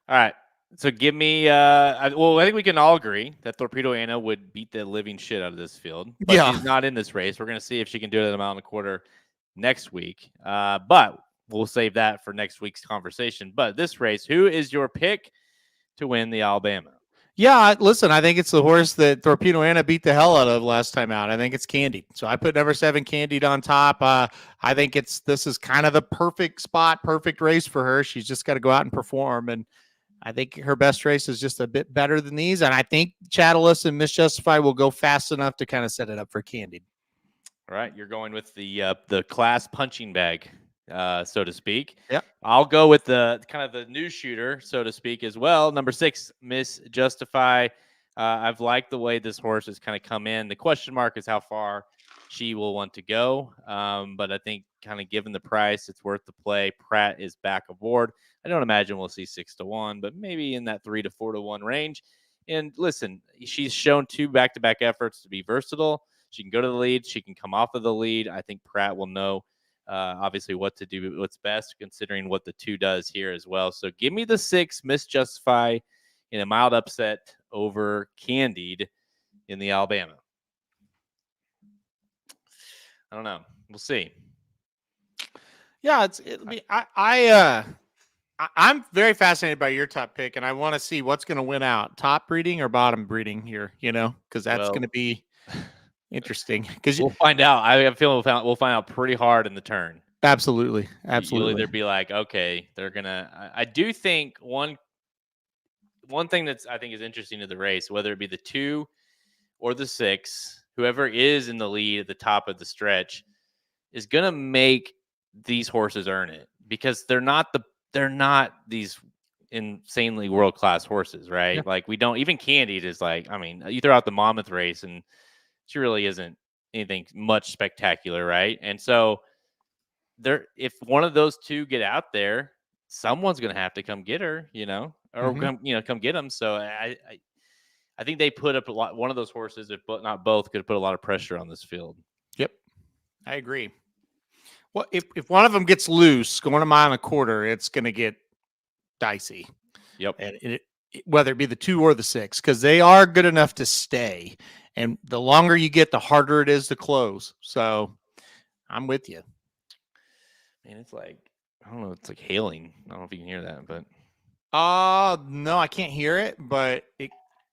All right. So give me I think we can all agree that Torpedo Anna would beat the living shit out of this field. But she's not in this race. We're going to see if she can do it at a mile and a quarter next week. But we'll save that for next week's conversation. But this race, who is your pick to win the Alabama? Yeah, listen, I think it's the horse that Torpedo Anna beat the hell out of last time out. I think it's Candied. So I put number 7 Candied on top. I think this is kind of the perfect spot, perfect race for her. She's just got to go out and perform. And I think her best race is just a bit better than these. And I think Chattelus and Miss Justify will go fast enough to kind of set it up for Candied. All right. You're going with the class punching bag, so to speak. Yeah. I'll go with the kind of the new shooter, so to speak, as well. Number 6, Miss Justify. I've liked the way this horse has kind of come in. The question mark is how far she will want to go. But I think kind of given the price, it's worth the play. Pratt is back aboard. I don't imagine we'll see 6-1, but maybe in that 3 to 4-1 range. And listen, she's shown 2 back-to-back efforts to be versatile. She can go to the lead. She can come off of the lead. I think Pratt will know, obviously, what to do, what's best, considering what the 2 does here as well. So give me the 6, Miss Justify, in a mild upset over Candied in the Alabama. I don't know. We'll see. Yeah, I'm very fascinated by your top pick, and I want to see what's going to win out, top breeding or bottom breeding here, because that's going to be interesting. Because we'll find out. I have a feeling we'll find out pretty hard in the turn. Absolutely. You'll either be like, okay, they're gonna. I do think one thing that's I think is interesting to the race, whether it be the 2 or the 6, whoever is in the lead at the top of the stretch is gonna make these horses earn it, because they're not these insanely world-class horses, right? Yeah. Like, we don't even Candied is like, I mean, you throw out the Monmouth race and she really isn't anything much spectacular, right? And so if one of those 2 get out there, someone's gonna have to come get her, or come get them. So I think they put up a lot. One of those horses, if not both, could put a lot of pressure on this field. Yep, I agree. Well, if one of them gets loose going a mile and a quarter, it's going to get dicey. Yep. And whether it be the 2 or the 6, because they are good enough to stay. And the longer you get, the harder it is to close. So I'm with you. Man, it's like, I don't know, it's like hailing. I don't know if you can hear that, but no, I can't hear it, but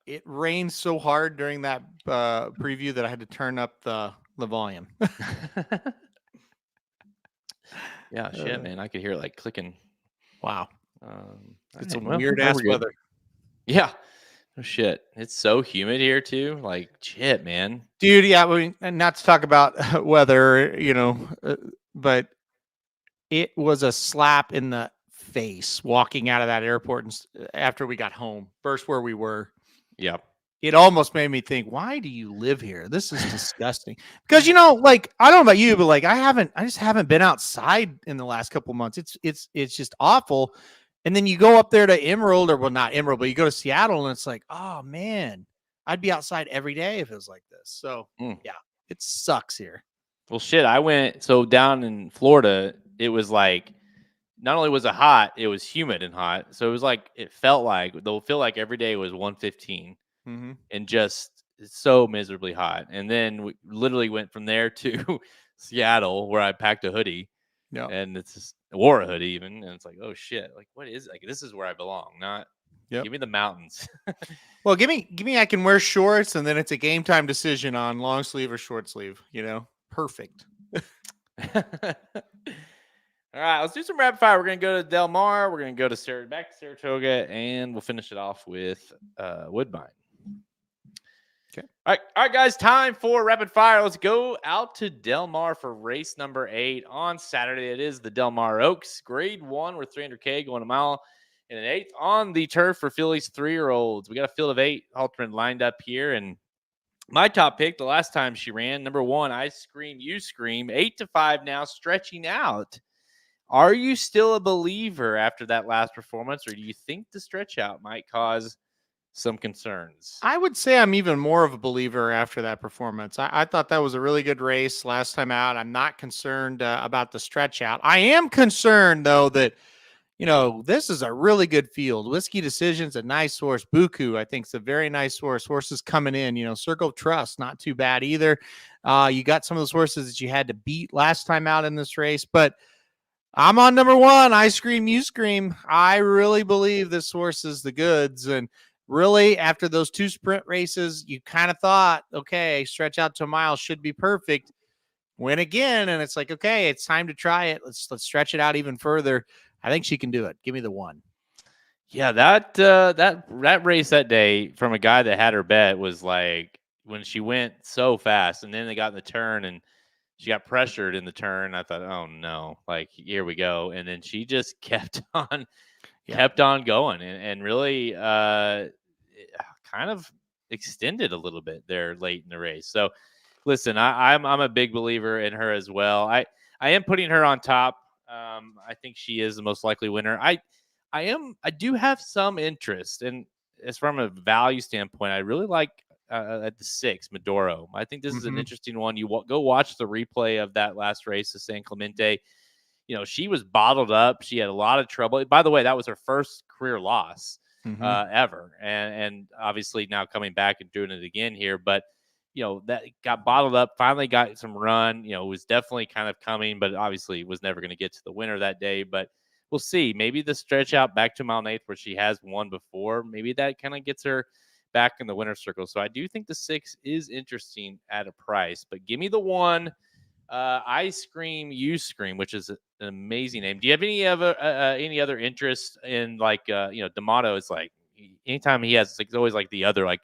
it rained so hard during that preview that I had to turn up the volume. Yeah, shit, man. I could hear it like clicking. Wow. It's some well, weird ass weather. Yeah. Oh shit. It's so humid here too. Like, shit, man. Dude, yeah, I mean, not to talk about weather, but it was a slap in the face walking out of that airport after we got home, first where we were. Yeah. It almost made me think, why do you live here? This is disgusting. Because, like, I don't know about you, but like, I just haven't been outside in the last couple of months. It's just awful. And then you go up there to Emerald, or well, not Emerald, but you go to Seattle and it's like, oh man, I'd be outside every day if it was like this. So yeah, it sucks here. Well, shit, I went, so down in Florida, it was like, not only was it hot, it was humid and hot. So it was like, they'll feel like every day was 115 and just so miserably hot. And then we literally went from there to Seattle, where I packed a hoodie. Yeah. And it's just, wore a hoodie even. And it's like, oh shit, like, what is it? Like, this is where I belong, not, give me the mountains. Well, give me, I can wear shorts, and then it's a game time decision on long sleeve or short sleeve, perfect. All right, let's do some rapid fire. We're going to go to Del Mar. We're going to go to back to Saratoga, and we'll finish it off with Woodbine. Okay. All right, guys, time for rapid fire. Let's go out to Del Mar for race number 8 on Saturday. It is the Del Mar Oaks, grade 1 with 300K going a mile and an 1/8 on the turf for fillies 3-year-olds. We got a field of 8 Halterman lined up here, and my top pick the last time she ran, number 1, I Scream, You Scream, 8-5 now, stretching out. Are you still a believer after that last performance, or do you think the stretch out might cause some concerns? I would say I'm even more of a believer after that performance. I thought that was a really good race last time out. I'm not concerned about the stretch out. I am concerned, though, that, this is a really good field. Whiskey Decision's a nice horse. Buku, I think, is a very nice horse. Horses coming in, Circle of Trust, not too bad either. You got some of those horses that you had to beat last time out in this race, but I'm on number 1. I Scream, You Scream. I really believe this horse is the goods. And really, after those 2 sprint races, you kind of thought, okay, stretch out to a mile should be perfect. Win again, and it's like, okay, it's time to try it. Let's stretch it out even further. I think she can do it. Give me the 1. Yeah, that race that day from a guy that had her bet was like, when she went so fast, and then they got in the turn and she got pressured in the turn. I thought, oh no, like, here we go. And then she just kept on going and really kind of extended a little bit there late in the race. So listen, I'm a big believer in her as well. I am putting her on top. I think she is the most likely winner. I do have some interest, and as from a value standpoint, I really like at the 6, Maduro. I think this is an interesting one. You go watch the replay of that last race of San Clemente. She was bottled up. She had a lot of trouble. By the way, that was her first career loss ever. And obviously now coming back and doing it again here. But, that got bottled up, finally got some run, was definitely kind of coming, but obviously was never going to get to the winner that day. But we'll see. Maybe the stretch out back to mile 8 where she has won before, maybe that kind of gets her back in the winner's circle. So I do think the 6 is interesting at a price. But give me the 1. I Scream, You Scream, which is an amazing name. Do you have any other interest in D'Amato is like anytime he has it's always like the other like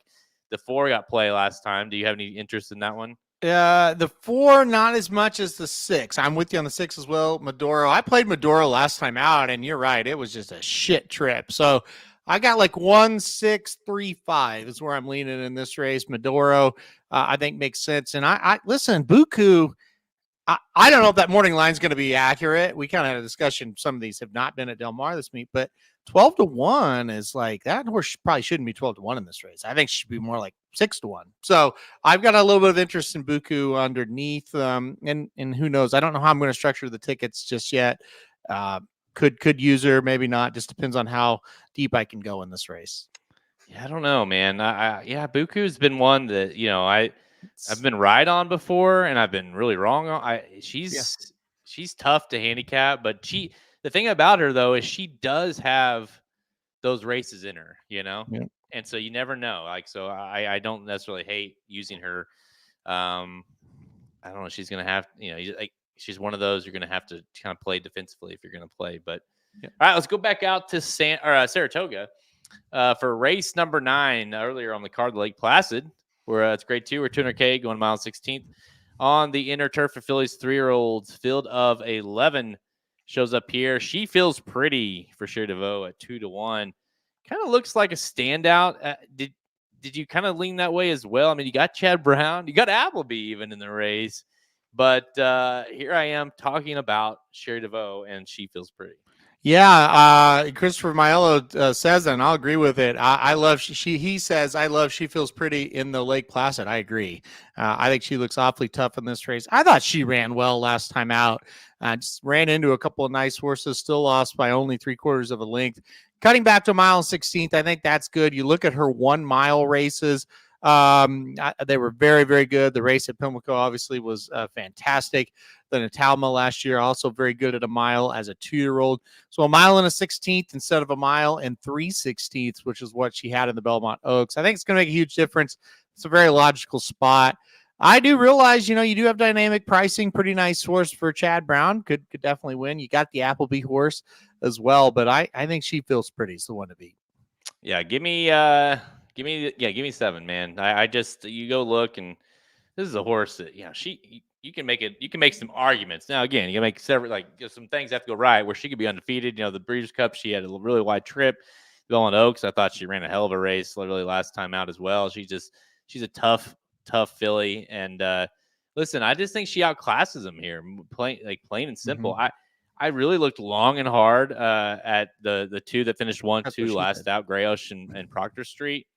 the 4 got play last time. Do you have any interest in that one? The 4, not as much as the 6. I'm with you on the 6 as well. Maduro. I played Maduro last time out, and you're right. It was just a shit trip. So I got like 1, 6, 3, 5 is where I'm leaning in this race. Maduro, I think makes sense. And I listen, Buku. I don't know if that morning line is going to be accurate. We kind of had a discussion. Some of these have not been at Del Mar this meet, but 12-1 is like that horse probably shouldn't be 12-1 in this race. I think she should be more like 6-1. So I've got a little bit of interest in Buku underneath. And who knows? I don't know how I'm going to structure the tickets just yet. Could use her, maybe not. Just depends on how deep I can go in this race. Yeah, I don't know, man. Buku's been one that I've been right on before, and I've been really wrong on. She's tough to handicap, but the thing about her though is she does have those races in her, and so you never know. Like, so I don't necessarily hate using her. I don't know. She's gonna have, she's one of those you're gonna have to kind of play defensively if you're gonna play. But all right, let's go back out to Saratoga for race number 9 earlier on the card, Lake Placid. Where it's grade 2, we're 200K going mile 16th on the inner turf for Phillies 3-year-olds. Field of 11 shows up here. She feels pretty for Sherry DeVoe at 2-1. Kind of looks like a standout. Did you kind of lean that way as well? I mean, you got Chad Brown, you got Appleby even in the race, but here I am talking about Sherry DeVoe, and she feels pretty. Yeah, Christopher Maiello says that, and I'll agree with it. I love he says I love she feels pretty in the Lake Placid. I agree. I think she looks awfully tough in this race. I thought she ran well last time out. Just ran into a couple of nice horses, still lost by only 3/4 of a length. Cutting back to mile 16th, I think that's good. You look at her 1 mile races. They were very, very good. The race at Pimlico obviously was fantastic. The Natalma last year also very good at a mile as a 2-year-old. So a mile and a 16th instead of a mile and 3/16, which is what she had in the Belmont Oaks. I think it's going to make a huge difference. It's a very logical spot. I do realize, you do have dynamic pricing, pretty nice horse for Chad Brown. Could definitely win. You got the Appleby horse as well, but I think she feels pretty. It's the one to beat. Yeah, give me 7, man. I just you go look, and this is a horse that you can make some arguments. Now again, you can make several some things have to go right where she could be undefeated. The Breeders' Cup, she had a really wide trip. Belmont Oaks, I thought she ran a hell of a race literally last time out as well. She's a tough filly, and listen, I just think she outclasses them here, plain and simple. I really looked long and hard at the 2 that finished 1-2 last out, Grayosh and Proctor Street.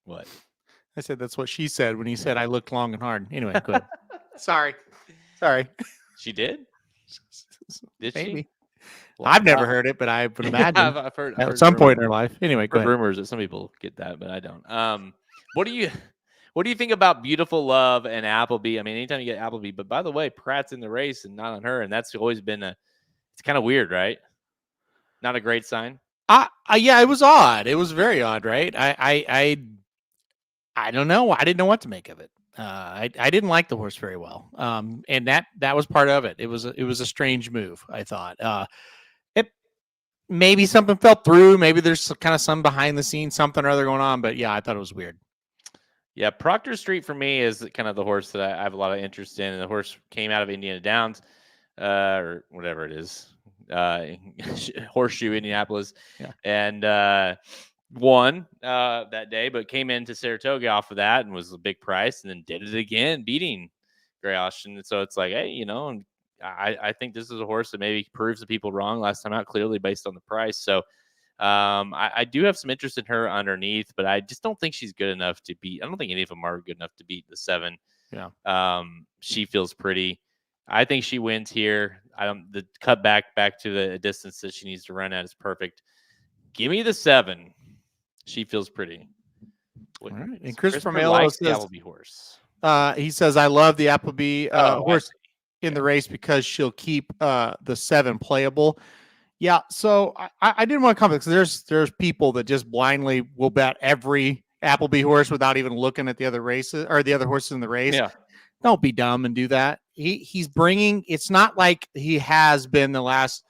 What? I said that's what she said when he said I looked long and hard. Anyway, go ahead. Sorry. She did? Did Maybe. she? Well, I've never heard it, but I would imagine I've heard at some point in her life. Anyway, go ahead. Rumors that some people get that, but I don't. What do you think about Beautiful Love and Appleby? I mean, anytime you get Appleby, but by the way, Pratt's in the race and not on her, and that's always been it's kind of weird, right? Not a great sign. Yeah, it was odd. It was very odd, right? I don't know. I didn't know what to make of it. I didn't like the horse very well. And that was part of it. It was a strange move, I thought. Maybe something fell through. Maybe there's kind of some behind the scenes, something or other going on. But yeah, I thought it was weird. Yeah, Proctor Street for me is kind of the horse that I have a lot of interest in. And the horse came out of Indiana Downs, or whatever it is, Horseshoe, Indianapolis, and won that day, but came into Saratoga off of that and was a big price, and then did it again, beating Grayosh. And so it's like, hey, I think this is a horse that maybe proves the people wrong last time out, clearly based on the price. So I do have some interest in her underneath, but I just don't think she's good enough to beat. I don't think any of them are good enough to beat the 7. Yeah. She feels pretty. I think she wins here. The cut back to the distance that she needs to run at is perfect. Give me the 7. She feels pretty. All right. And Christopher Melo likes says, the Appleby horse. He says, I love the Appleby horse in the race because she'll keep the 7 playable. Yeah, so I didn't want to comment because there's people that just blindly will bet every Appleby horse without even looking at the other races or the other horses in the race. Yeah. Don't be dumb and do that. He's bringing. It's not like he has been the last,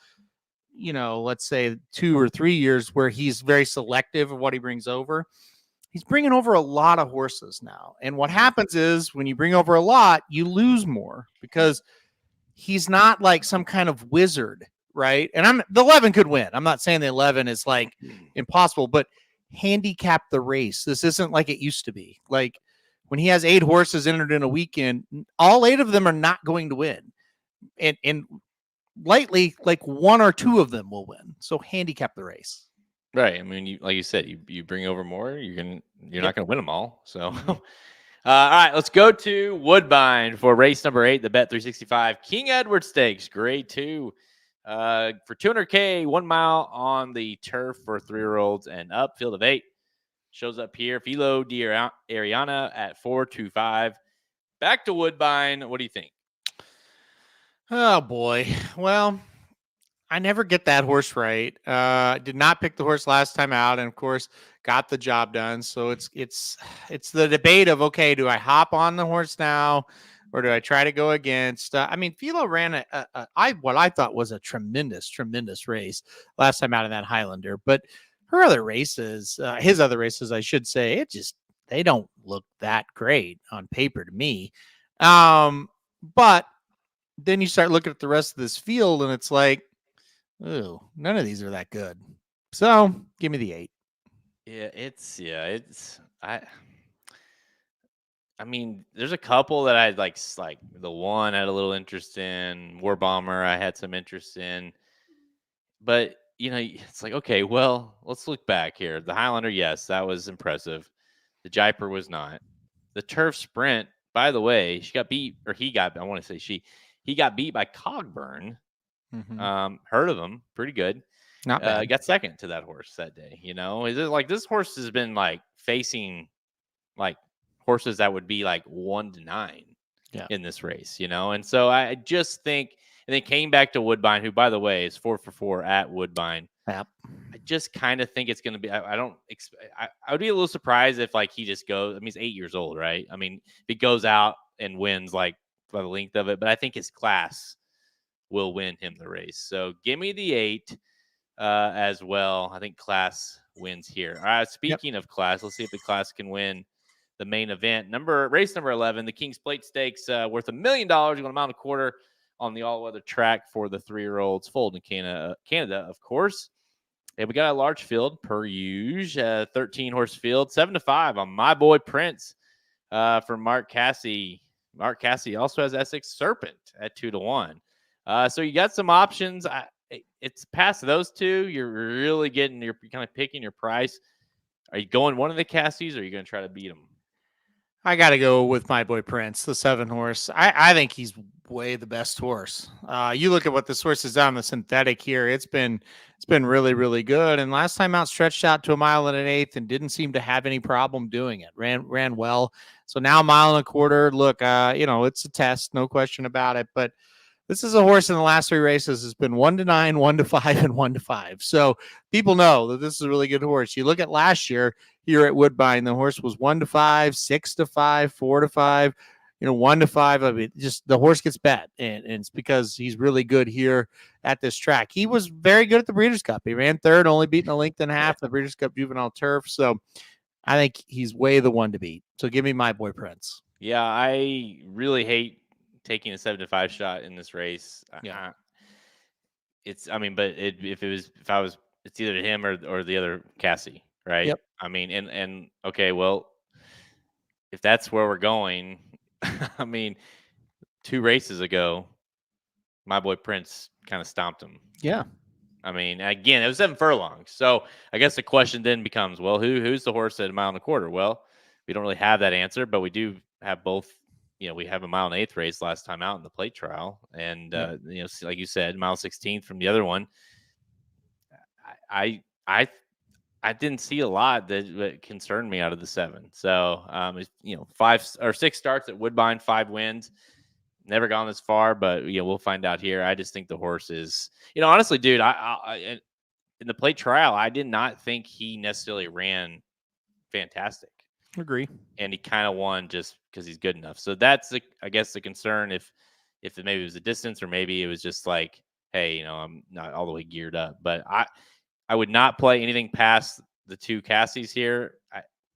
let's say 2 or 3 years where he's very selective of what he brings over. He's bringing over a lot of horses now, and what happens is when you bring over a lot, you lose more because he's not like some kind of wizard. Right. And the 11 could win. I'm not saying the 11 is like impossible, but handicap the race. This isn't like it used to be. Like when he has 8 horses entered in a weekend, all 8 of them are not going to win. And lately, like 1 or 2 of them will win. So handicap the race. Right. I mean, like you said, you bring over more, you're not going to win them all. So, all right, let's go to Woodbine for race number 8, the Bet 365 King Edward Stakes, grade 2. For $200K, 1 mile on the turf for 3-year-olds and up, field of 8. Shows up here. Filo di Ariana at 425. Back to Woodbine. What do you think? Oh boy. Well, I never get that horse right. Did not pick the horse last time out, and of course got the job done. So it's the debate of, okay, do I hop on the horse now? Or do I try to go against? I mean, Philo ran what I thought was a tremendous race last time out in that Highlander. But her other races, his other races, I should say, they don't look that great on paper to me. But then you start looking at the rest of this field, and it's like, oh, none of these are that good. So give me the 8. I mean, there's a couple that I like the 1 I had a little interest in. War Bomber, I had some interest in. But, it's like, okay, well, let's look back here. The Highlander, yes, that was impressive. The Jaipur was not. The Turf Sprint, by the way, he got beat by Cogburn. Mm-hmm. Heard of him, pretty good. Not bad. Got second to that horse that day. Is it like this horse has been like facing like horses that would be like 1 to 9 in this race, and so I just think, and then came back to Woodbine, who, by the way, is 4 for 4 at Woodbine. Yep. I just kind of think it's going to be. I would be a little surprised if like he just goes. I mean, he's 8 years old, right? I mean, if he goes out and wins like by the length of it, but I think his class will win him the race. So give me the 8 as well. I think class wins here. All right. Speaking of class, let's see if the class can win the main event. Race number 11, the King's Plate Stakes, worth $1 million. You're going to mount a quarter on the all-weather track for the 3-year-olds, foaled in Canada, of course. And we got a large field per usual, 13-horse field, 7 to 5 on my boy Prince for Mark Cassey. Mark Cassey also has Essex Serpent at 2 to 1. So you got some options. It's past those 2. You're kind of picking your price. Are you going one of the Cassies, or are you going to try to beat them? I got to go with my boy Prince, the 7-horse. I think he's way the best horse. You look at what this horse has done on the synthetic here. It's been really, really good. And last time out, stretched out to 1 mile and an 1/8 and didn't seem to have any problem doing it. Ran well. So now 1 mile and a quarter. Look, it's a test, no question about it. But this is a horse in the last 3 races has been 1 to 9, 1 to 5, and 1 to 5. So people know that this is a really good horse. You look at last year here at Woodbine, the horse was 1 to 5, 6 to 5, 4 to 5, 1 to 5. I mean, just the horse gets bet, and it's because he's really good here at this track. He was very good at the Breeders' Cup. He ran 3rd, only beating a length and a half in the Breeders' Cup Juvenile Turf. So I think he's way the one to beat. So give me my boy Prince. Yeah, I really hate taking a 7 to 5 shot in this race. Yeah. It's either him or the other Cassie, right? Yep. I mean, and okay, well, if that's where we're going, I mean, 2 races ago, my boy Prince kind of stomped him. Yeah. I mean, again, it was 7 furlongs. So I guess the question then becomes, well, who's the horse at a 1.25 miles? Well, we don't really have that answer, but we do have both. We have a 1.125 mile race last time out in the plate trial, and like you said, 1.16 from the other one. I I didn't see a lot that concerned me out of the 7. So 5 or 6 starts at Woodbine, 5 wins. Never gone this far, but we'll find out here. I just think the horse is, honestly, dude. I in the plate trial, I did not think he necessarily ran fantastic. Agree. And he kind of won just because he's good enough. So that's I guess the concern. If maybe it was a distance, or maybe it was just like, hey, I'm not all the way geared up. But I would not play anything past the 2 Cassies here.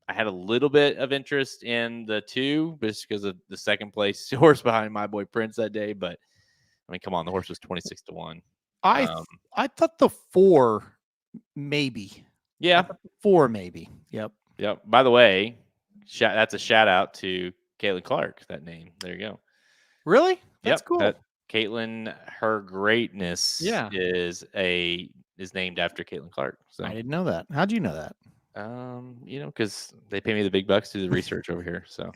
I had a little bit of interest in the 2 just because of the second place horse behind my boy Prince that day. But I mean, come on, the horse was 26-1. I thought the 4 maybe. Yeah, 4 maybe. Yep. By the way, that's a shout out to Caitlin Clark. That name. There you go. Really? That's cool. Caitlin, her greatness is named after Caitlin Clark. So I didn't know that. How'd you know that? Because they pay me the big bucks to do the research over here. So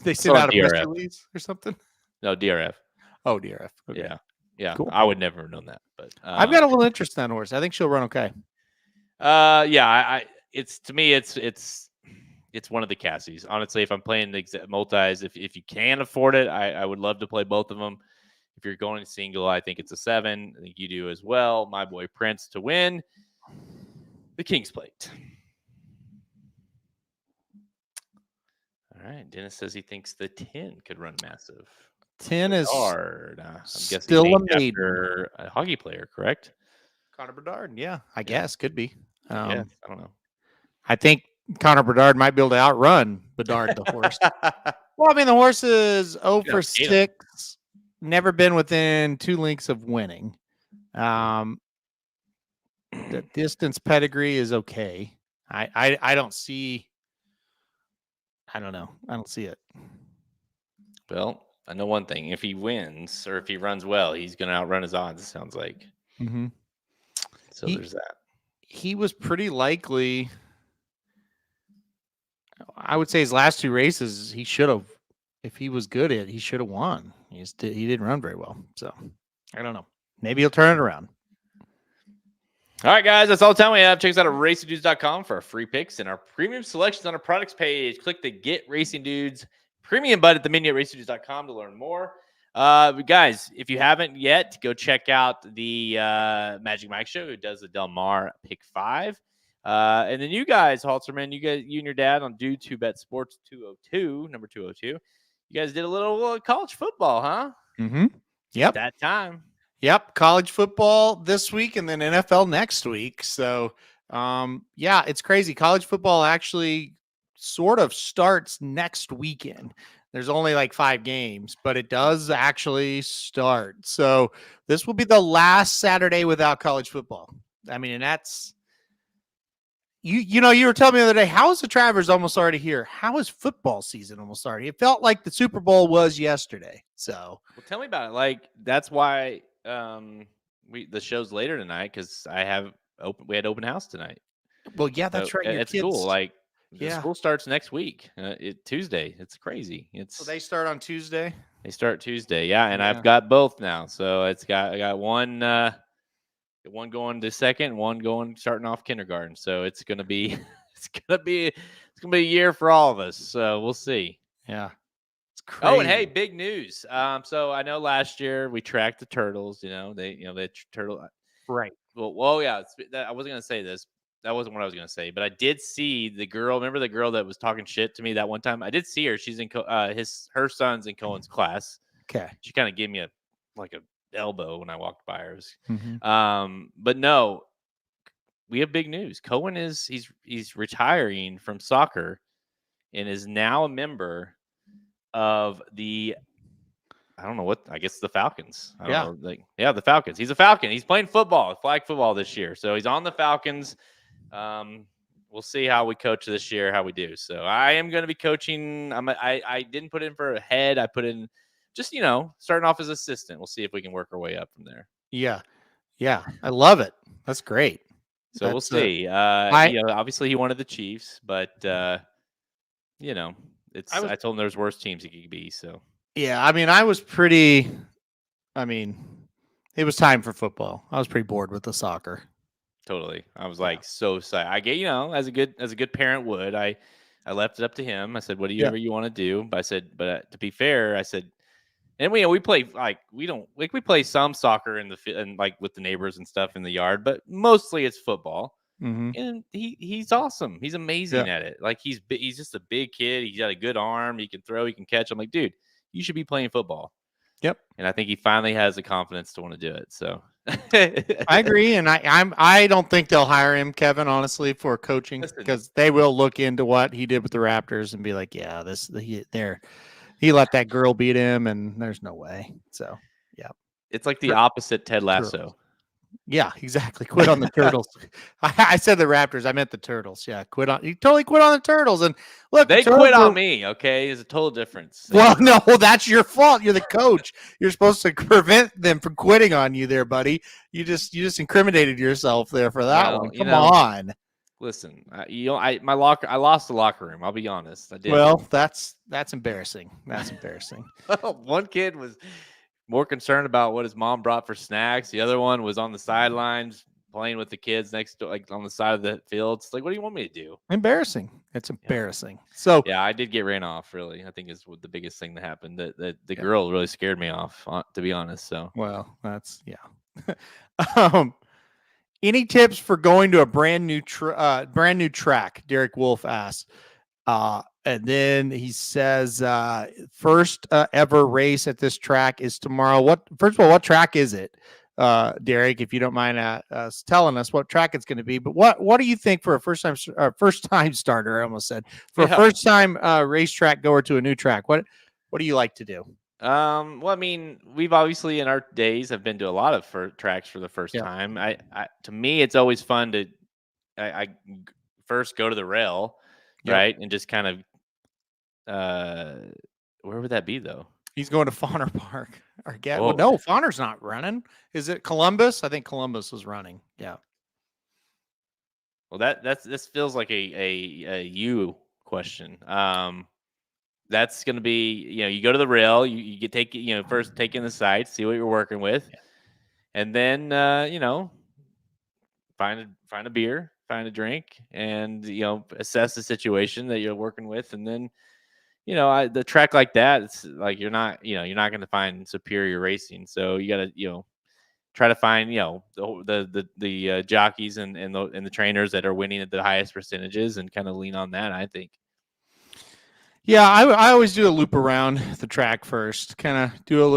they send out a press release or something. No, DRF. Oh, DRF. Okay. Yeah. Cool. I would never have known that, but I've got a little interest in that horse. I think she'll run okay. To me, it's one of the Cassies. Honestly, if I'm playing the multis, if you can afford it, I would love to play both of them. If you're going single, I think it's a 7. I think you do as well. My boy Prince to win the King's Plate. All right. Dennis says he thinks the 10 could run massive. 10 is hard. I'm guessing still after a hockey player, correct? Connor Bedard. Yeah, I guess could be. I don't know. I think Connor Bedard might be able to outrun Bedard, the horse. Well, I mean, the horse is 0 for 6. Never been within 2 lengths of winning. The distance pedigree is okay. I don't see. I don't know. I don't see it. Well, I know one thing. If he wins or if he runs well, he's going to outrun his odds, it sounds like. Mm-hmm. So there's that. He was pretty likely. I would say his last 2 races, he should have. If he was good at it, he should have won. He didn't run very well. So I don't know. Maybe he'll turn it around. All right, guys, that's all the time we have. Check us out at racingdudes.com for our free picks and our premium selections on our products page. Click the Get Racing Dudes premium button at the menu at racingdudes.com to learn more. Guys, if you haven't yet, go check out the Magic Mike show, who does the Del Mar Pick 5. And then you guys, Halterman, you and your dad on Do 2 Bet Sports 202, number 202. You guys did a little college football, huh? Mm-hmm. Yep. That time. Yep, college football this week and then NFL next week. So, it's crazy. College football actually sort of starts next weekend. There's only like 5 games, but it does actually start. So this will be the last Saturday without college football. I mean, and that's you were telling me the other day, how is the Travers almost already here? How is football season almost already? It felt like the Super Bowl was yesterday. So, well, tell me about it. Like, that's why the show's later tonight, because we had open house tonight. Well, yeah, that's right. At school, like school starts next week, Tuesday. It's crazy. So they start on Tuesday. They start Tuesday, yeah. And I've got both now, so I got one going to second, one starting off kindergarten. So it's gonna be a year for all of us. So we'll see. Yeah. Oh, and hey, big news. So I know last year we tracked the turtles. They turtle. Right. Well, yeah. I wasn't gonna say this. That wasn't what I was gonna say. But I did see the girl. Remember the girl that was talking shit to me that one time? I did see her. She's in her son's in Cohen's class. Okay. She kind of gave me a elbow when I walked by her. Mm-hmm. But no, we have big news. Cohen he's retiring from soccer and is now a member of the, I don't know what, I guess the Falcons. I don't know, the Falcons. He's a Falcon. He's playing football, flag football this year. So he's on the Falcons. We'll see how we coach this year, how we do. So I am going to be coaching. I didn't put in for a head. I put in just, starting off as assistant. We'll see if we can work our way up from there. Yeah. Yeah, I love it. That's great. So we'll That's see. I Obviously he wanted the Chiefs, but I was I told him there's worse teams he could be. So yeah. I mean, I was pretty. I mean, it was time for football. I was pretty bored with the soccer. totally, I was Yeah. like so excited. I get as a good parent would. I left it up to him. I said, Yeah. whatever you want to do. But I said, to be fair, I said, and we play we play some soccer in and like with the neighbors and stuff in the yard, but mostly it's football. Mm-hmm. And he's awesome. He's Yeah. amazing at it. Like he's just a big kid. He's got a good arm. He can throw. He can catch. I'm like, dude, you should be playing football. Yep. And I think he finally has the confidence to want to do it. So I agree, and I don't think they'll hire him, Kevin, honestly, for coaching, Listen. because they will look into what he did with the Raptors and be like, yeah, he let that girl beat him, and there's no way. So yeah, It's like the opposite Ted Lasso. yeah, exactly. Quit on the Turtles. I said the Raptors. I meant the Turtles. Yeah, you totally quit on the Turtles. And look, They quit on me. Okay, there's a total difference. Well, no, that's your fault. You're the coach. You're supposed to prevent them from quitting on you, there, buddy. You just incriminated yourself there for that one. Come on. Listen, I lost the locker room. I'll be honest. I did. Well, that's embarrassing. That's embarrassing. One kid was more concerned about what his mom brought for snacks. The other one was on the sidelines playing with the kids next to, like, on the side of the field. It's like, what do you want me to do? Embarrassing. It's embarrassing. So yeah, I did get ran off. Really, I think is the biggest thing that happened. That the girl really scared me off, to be honest. So well, that's any tips for going to a brand new track? Derek Wolf asks. And then he says, first ever race at this track is tomorrow. First of all, what track is it, Derek? If you don't mind telling us what track it's going to be. But what do you think for a first time starter? I almost said for a first time racetrack goer to a new track. What do you like to do? Well, I mean, we've obviously in our days have been to a lot of tracks for the first time. To me, it's always fun to I first go to the rail, right, and just kind of where would that be though? He's going to Fauner Park. Well, no, Fauner's not running. Is it Columbus? I think Columbus was running. Yeah. Well, this feels like a you question. That's going to be, you go to the rail, you get first take in the sights, see what you're working with, and then find a beer, find a drink, and assess the situation that you're working with, and then the track like that, it's like you're not going to find superior racing, so you got to try to find the jockeys and the trainers that are winning at the highest percentages and kind of lean on that, I think. Yeah, I always do a loop around the track first. Kind of do a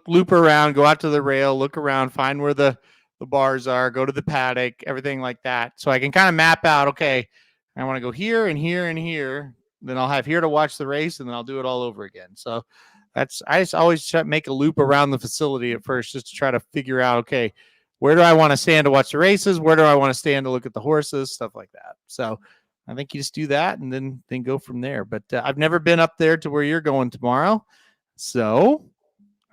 loop around, go out to the rail, look around, find where the bars are, go to the paddock, everything like that. So I can kind of map out, okay, I want to go here and here and here. Then I'll have here to watch the race, and then I'll do it all over again. So I just always try to make a loop around the facility at first, just to try to figure out, okay, where do I want to stand to watch the races? Where do I want to stand to look at the horses? Stuff like that. So I think you just do that and then go from there. But I've never been up there to where you're going tomorrow, so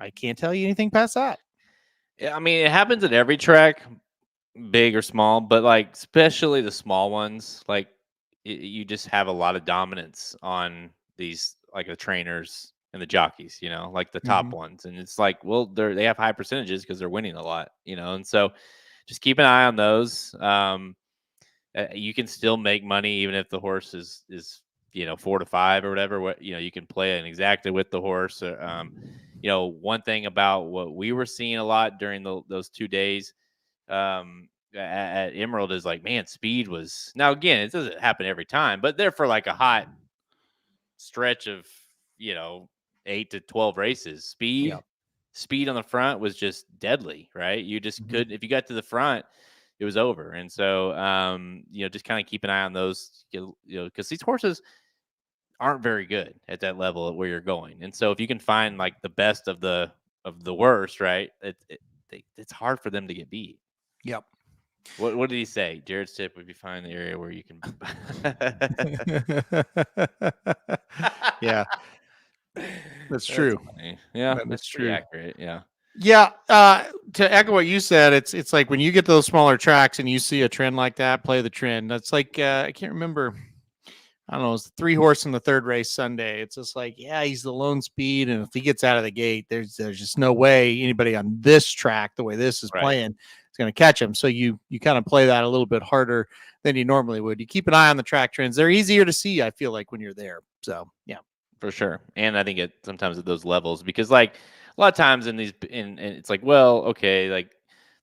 I can't tell you anything past that. Yeah, I mean, it happens at every track, big or small, but like especially the small ones, like you just have a lot of dominance on these, like the trainers and the jockeys, like the top ones, and it's like, well, they have high percentages because they're winning a lot, and so just keep an eye on those. You can still make money even if the horse is 4 to 5 or whatever. You can play an exacta with the horse. One thing about what we were seeing a lot during those 2 days at Emerald is like, man, speed was, now again, it doesn't happen every time, but there for like a hot stretch of 8 to 12 races, speed on the front was just deadly, right? You just couldn't, if you got to the front, it was over. And so just kind of keep an eye on those, because these horses aren't very good at that level at where you're going. And so if you can find like the best of the worst, right, it's hard for them to get beat. Yep. What did he say? Jared's tip would be find the area where you can. Yeah, that's true. Funny. Yeah, that's true. pretty accurate. Yeah. Yeah, to echo what you said, it's like when you get to those smaller tracks and you see a trend like that, play the trend. That's like I can't remember. I don't know. It's the 3-horse in the third race Sunday. It's just like, yeah, he's the lone speed, and if he gets out of the gate, there's just no way anybody on this track, the way this is Right. playing, is going to catch him. So you kind of play that a little bit harder than you normally would. You keep an eye on the track trends. They're easier to see, I feel like, when you're there. So yeah. For sure. And I think it sometimes at those levels, because like a lot of times in these and it's like, well, okay, like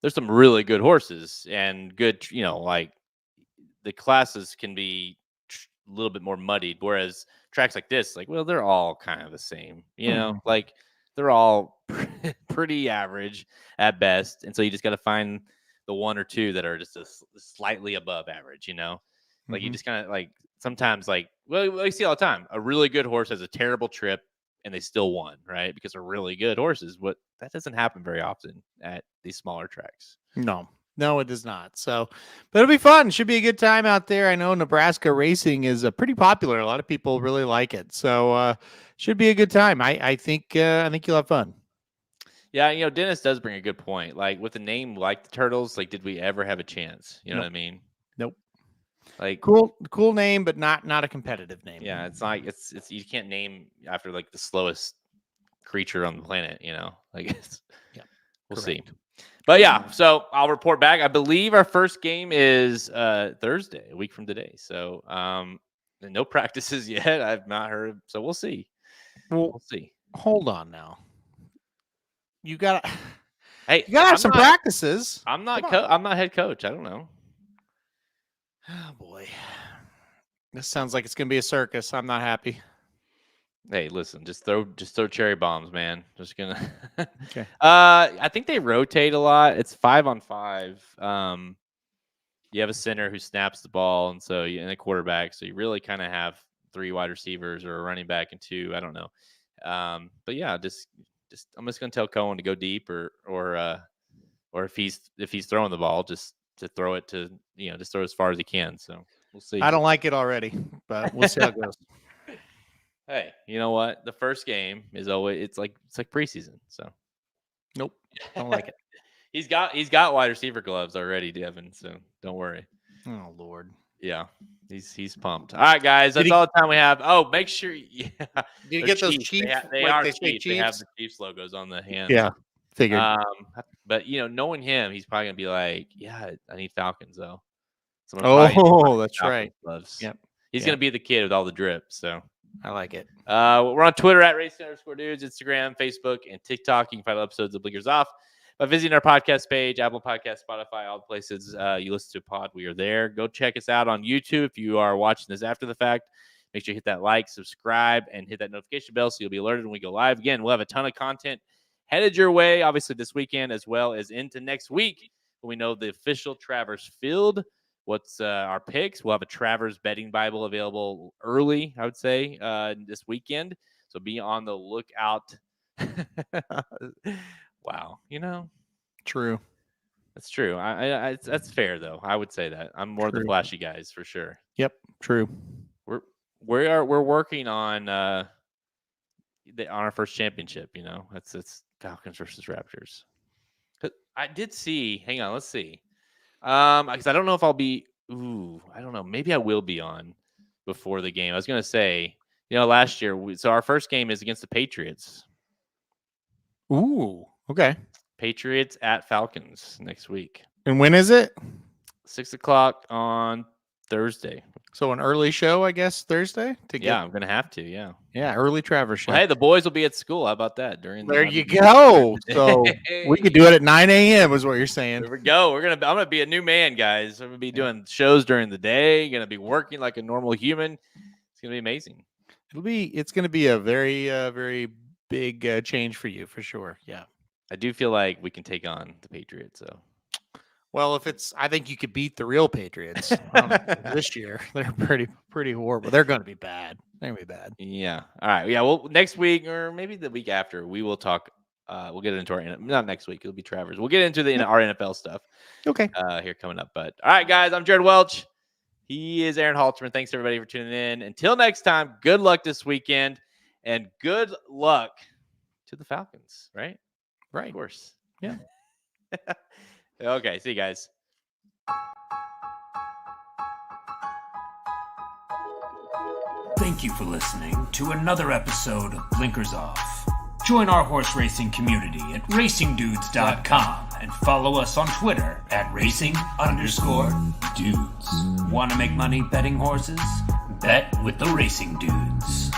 there's some really good horses and good, like the classes can be a little bit more muddied, whereas tracks like this, like, well, they're all kind of the same, like they're all pretty average at best. And so you just got to find the one or two that are just slightly above average, like you just kind of like sometimes like, well, I see all the time, a really good horse has a terrible trip and they still won, right? Because they're really good horses. What that doesn't happen very often at these smaller tracks. No, it does not. So, but it'll be fun. Should be a good time out there. I know Nebraska racing is pretty popular. A lot of people really like it. So, should be a good time. I think you'll have fun. Yeah, Dennis does bring a good point. Like with a name like the Turtles, like did we ever have a chance? You know what I mean? Nope. Like cool name, but not a competitive name. Yeah, it's like it's you can't name after like the slowest creature on the planet. Like we'll see. But yeah, so I'll report back. I believe our first game is Thursday, a week from today. So no practices yet. I've not heard. So we'll see. We'll see. Hold on now. You gotta. Hey, you gotta have some practices. I'm not. I'm not head coach. I don't know. Oh boy, this sounds like it's gonna be a circus. I'm not happy. Hey, listen, just throw cherry bombs, man. Just gonna. Okay. I think they rotate a lot. It's 5-on-5. You have a center who snaps the ball, and so and a quarterback. So you really kind of have 3 wide receivers or a running back and 2. I don't know. But yeah, just I'm just gonna tell Cohen to go deep, or if he's throwing the ball, just to throw it to just throw as far as he can. So we'll see. I don't like it already, but we'll see how it goes. Hey, you know what? The first game is always it's like preseason. So nope, don't like it. He's got wide receiver gloves already, Devin. So don't worry. Oh Lord. Yeah, he's pumped. All right, guys, that's all the time we have. Oh, make sure you get those Chiefs. They are Chiefs. They have the Chiefs logos on the hands. Yeah, figured. But knowing him, he's probably gonna be like, "Yeah, I need Falcons though." That's right. Gloves. Yep. He's gonna be the kid with all the drip. So I like it. We're on Twitter at @Racing_Dudes, Instagram, Facebook, and TikTok. You can find episodes of Blinkers Off by visiting our podcast page, Apple Podcast, Spotify, all the places you listen to a pod. We are there. Go check us out on YouTube if you are watching this after the fact. Make sure you hit that like, subscribe, and hit that notification bell so you'll be alerted when we go live. Again, we'll have a ton of content headed your way, obviously this weekend as well as into next week when we know the official Travers field. What's our picks? We'll have a Travers betting Bible available early, I would say, this weekend. So be on the lookout. Wow, True. That's true. That's fair though. I would say that I'm more the flashy guys for sure. Yep, true. We're working on our first championship. It's Falcons versus Raptors. I did see. Hang on, let's see. Because I don't know if I'll be. I don't know. Maybe I will be on before the game. I was gonna say, last year. So our first game is against the Patriots. Ooh, okay. Patriots at Falcons next week. And when is it? 6:00 on Thursday. So an early show, I guess, Thursday? I'm going to have to, yeah. Yeah, early Travers show. Well, hey, the boys will be at school. How about that? There you go. So we could do it at 9 a.m. is what you're saying. There we go. I'm going to be a new man, guys. I'm going to be doing shows during the day. Going to be working like a normal human. It's going to be amazing. It's going to be a very, very big change for you, for sure. Yeah. I do feel like we can take on the Patriots, so. Well, I think you could beat the real Patriots this year. They're pretty horrible. They're going to be bad. They're going to be bad. Yeah. All right. Yeah. Well, next week or maybe the week after, we will talk. We'll get into not next week. It'll be Travers. We'll get into our NFL stuff. Okay. Here coming up. But all right, guys. I'm Jared Welch. He is Aaron Halterman. Thanks everybody for tuning in. Until next time. Good luck this weekend, and good luck to the Falcons. Right. Right. Of course. Yeah. Okay. See you guys. Thank you for listening to another episode of Blinkers Off. Join our horse racing community at racingdudes.com and follow us on Twitter at racing_dudes. Want to make money betting horses? Bet with the Racing Dudes.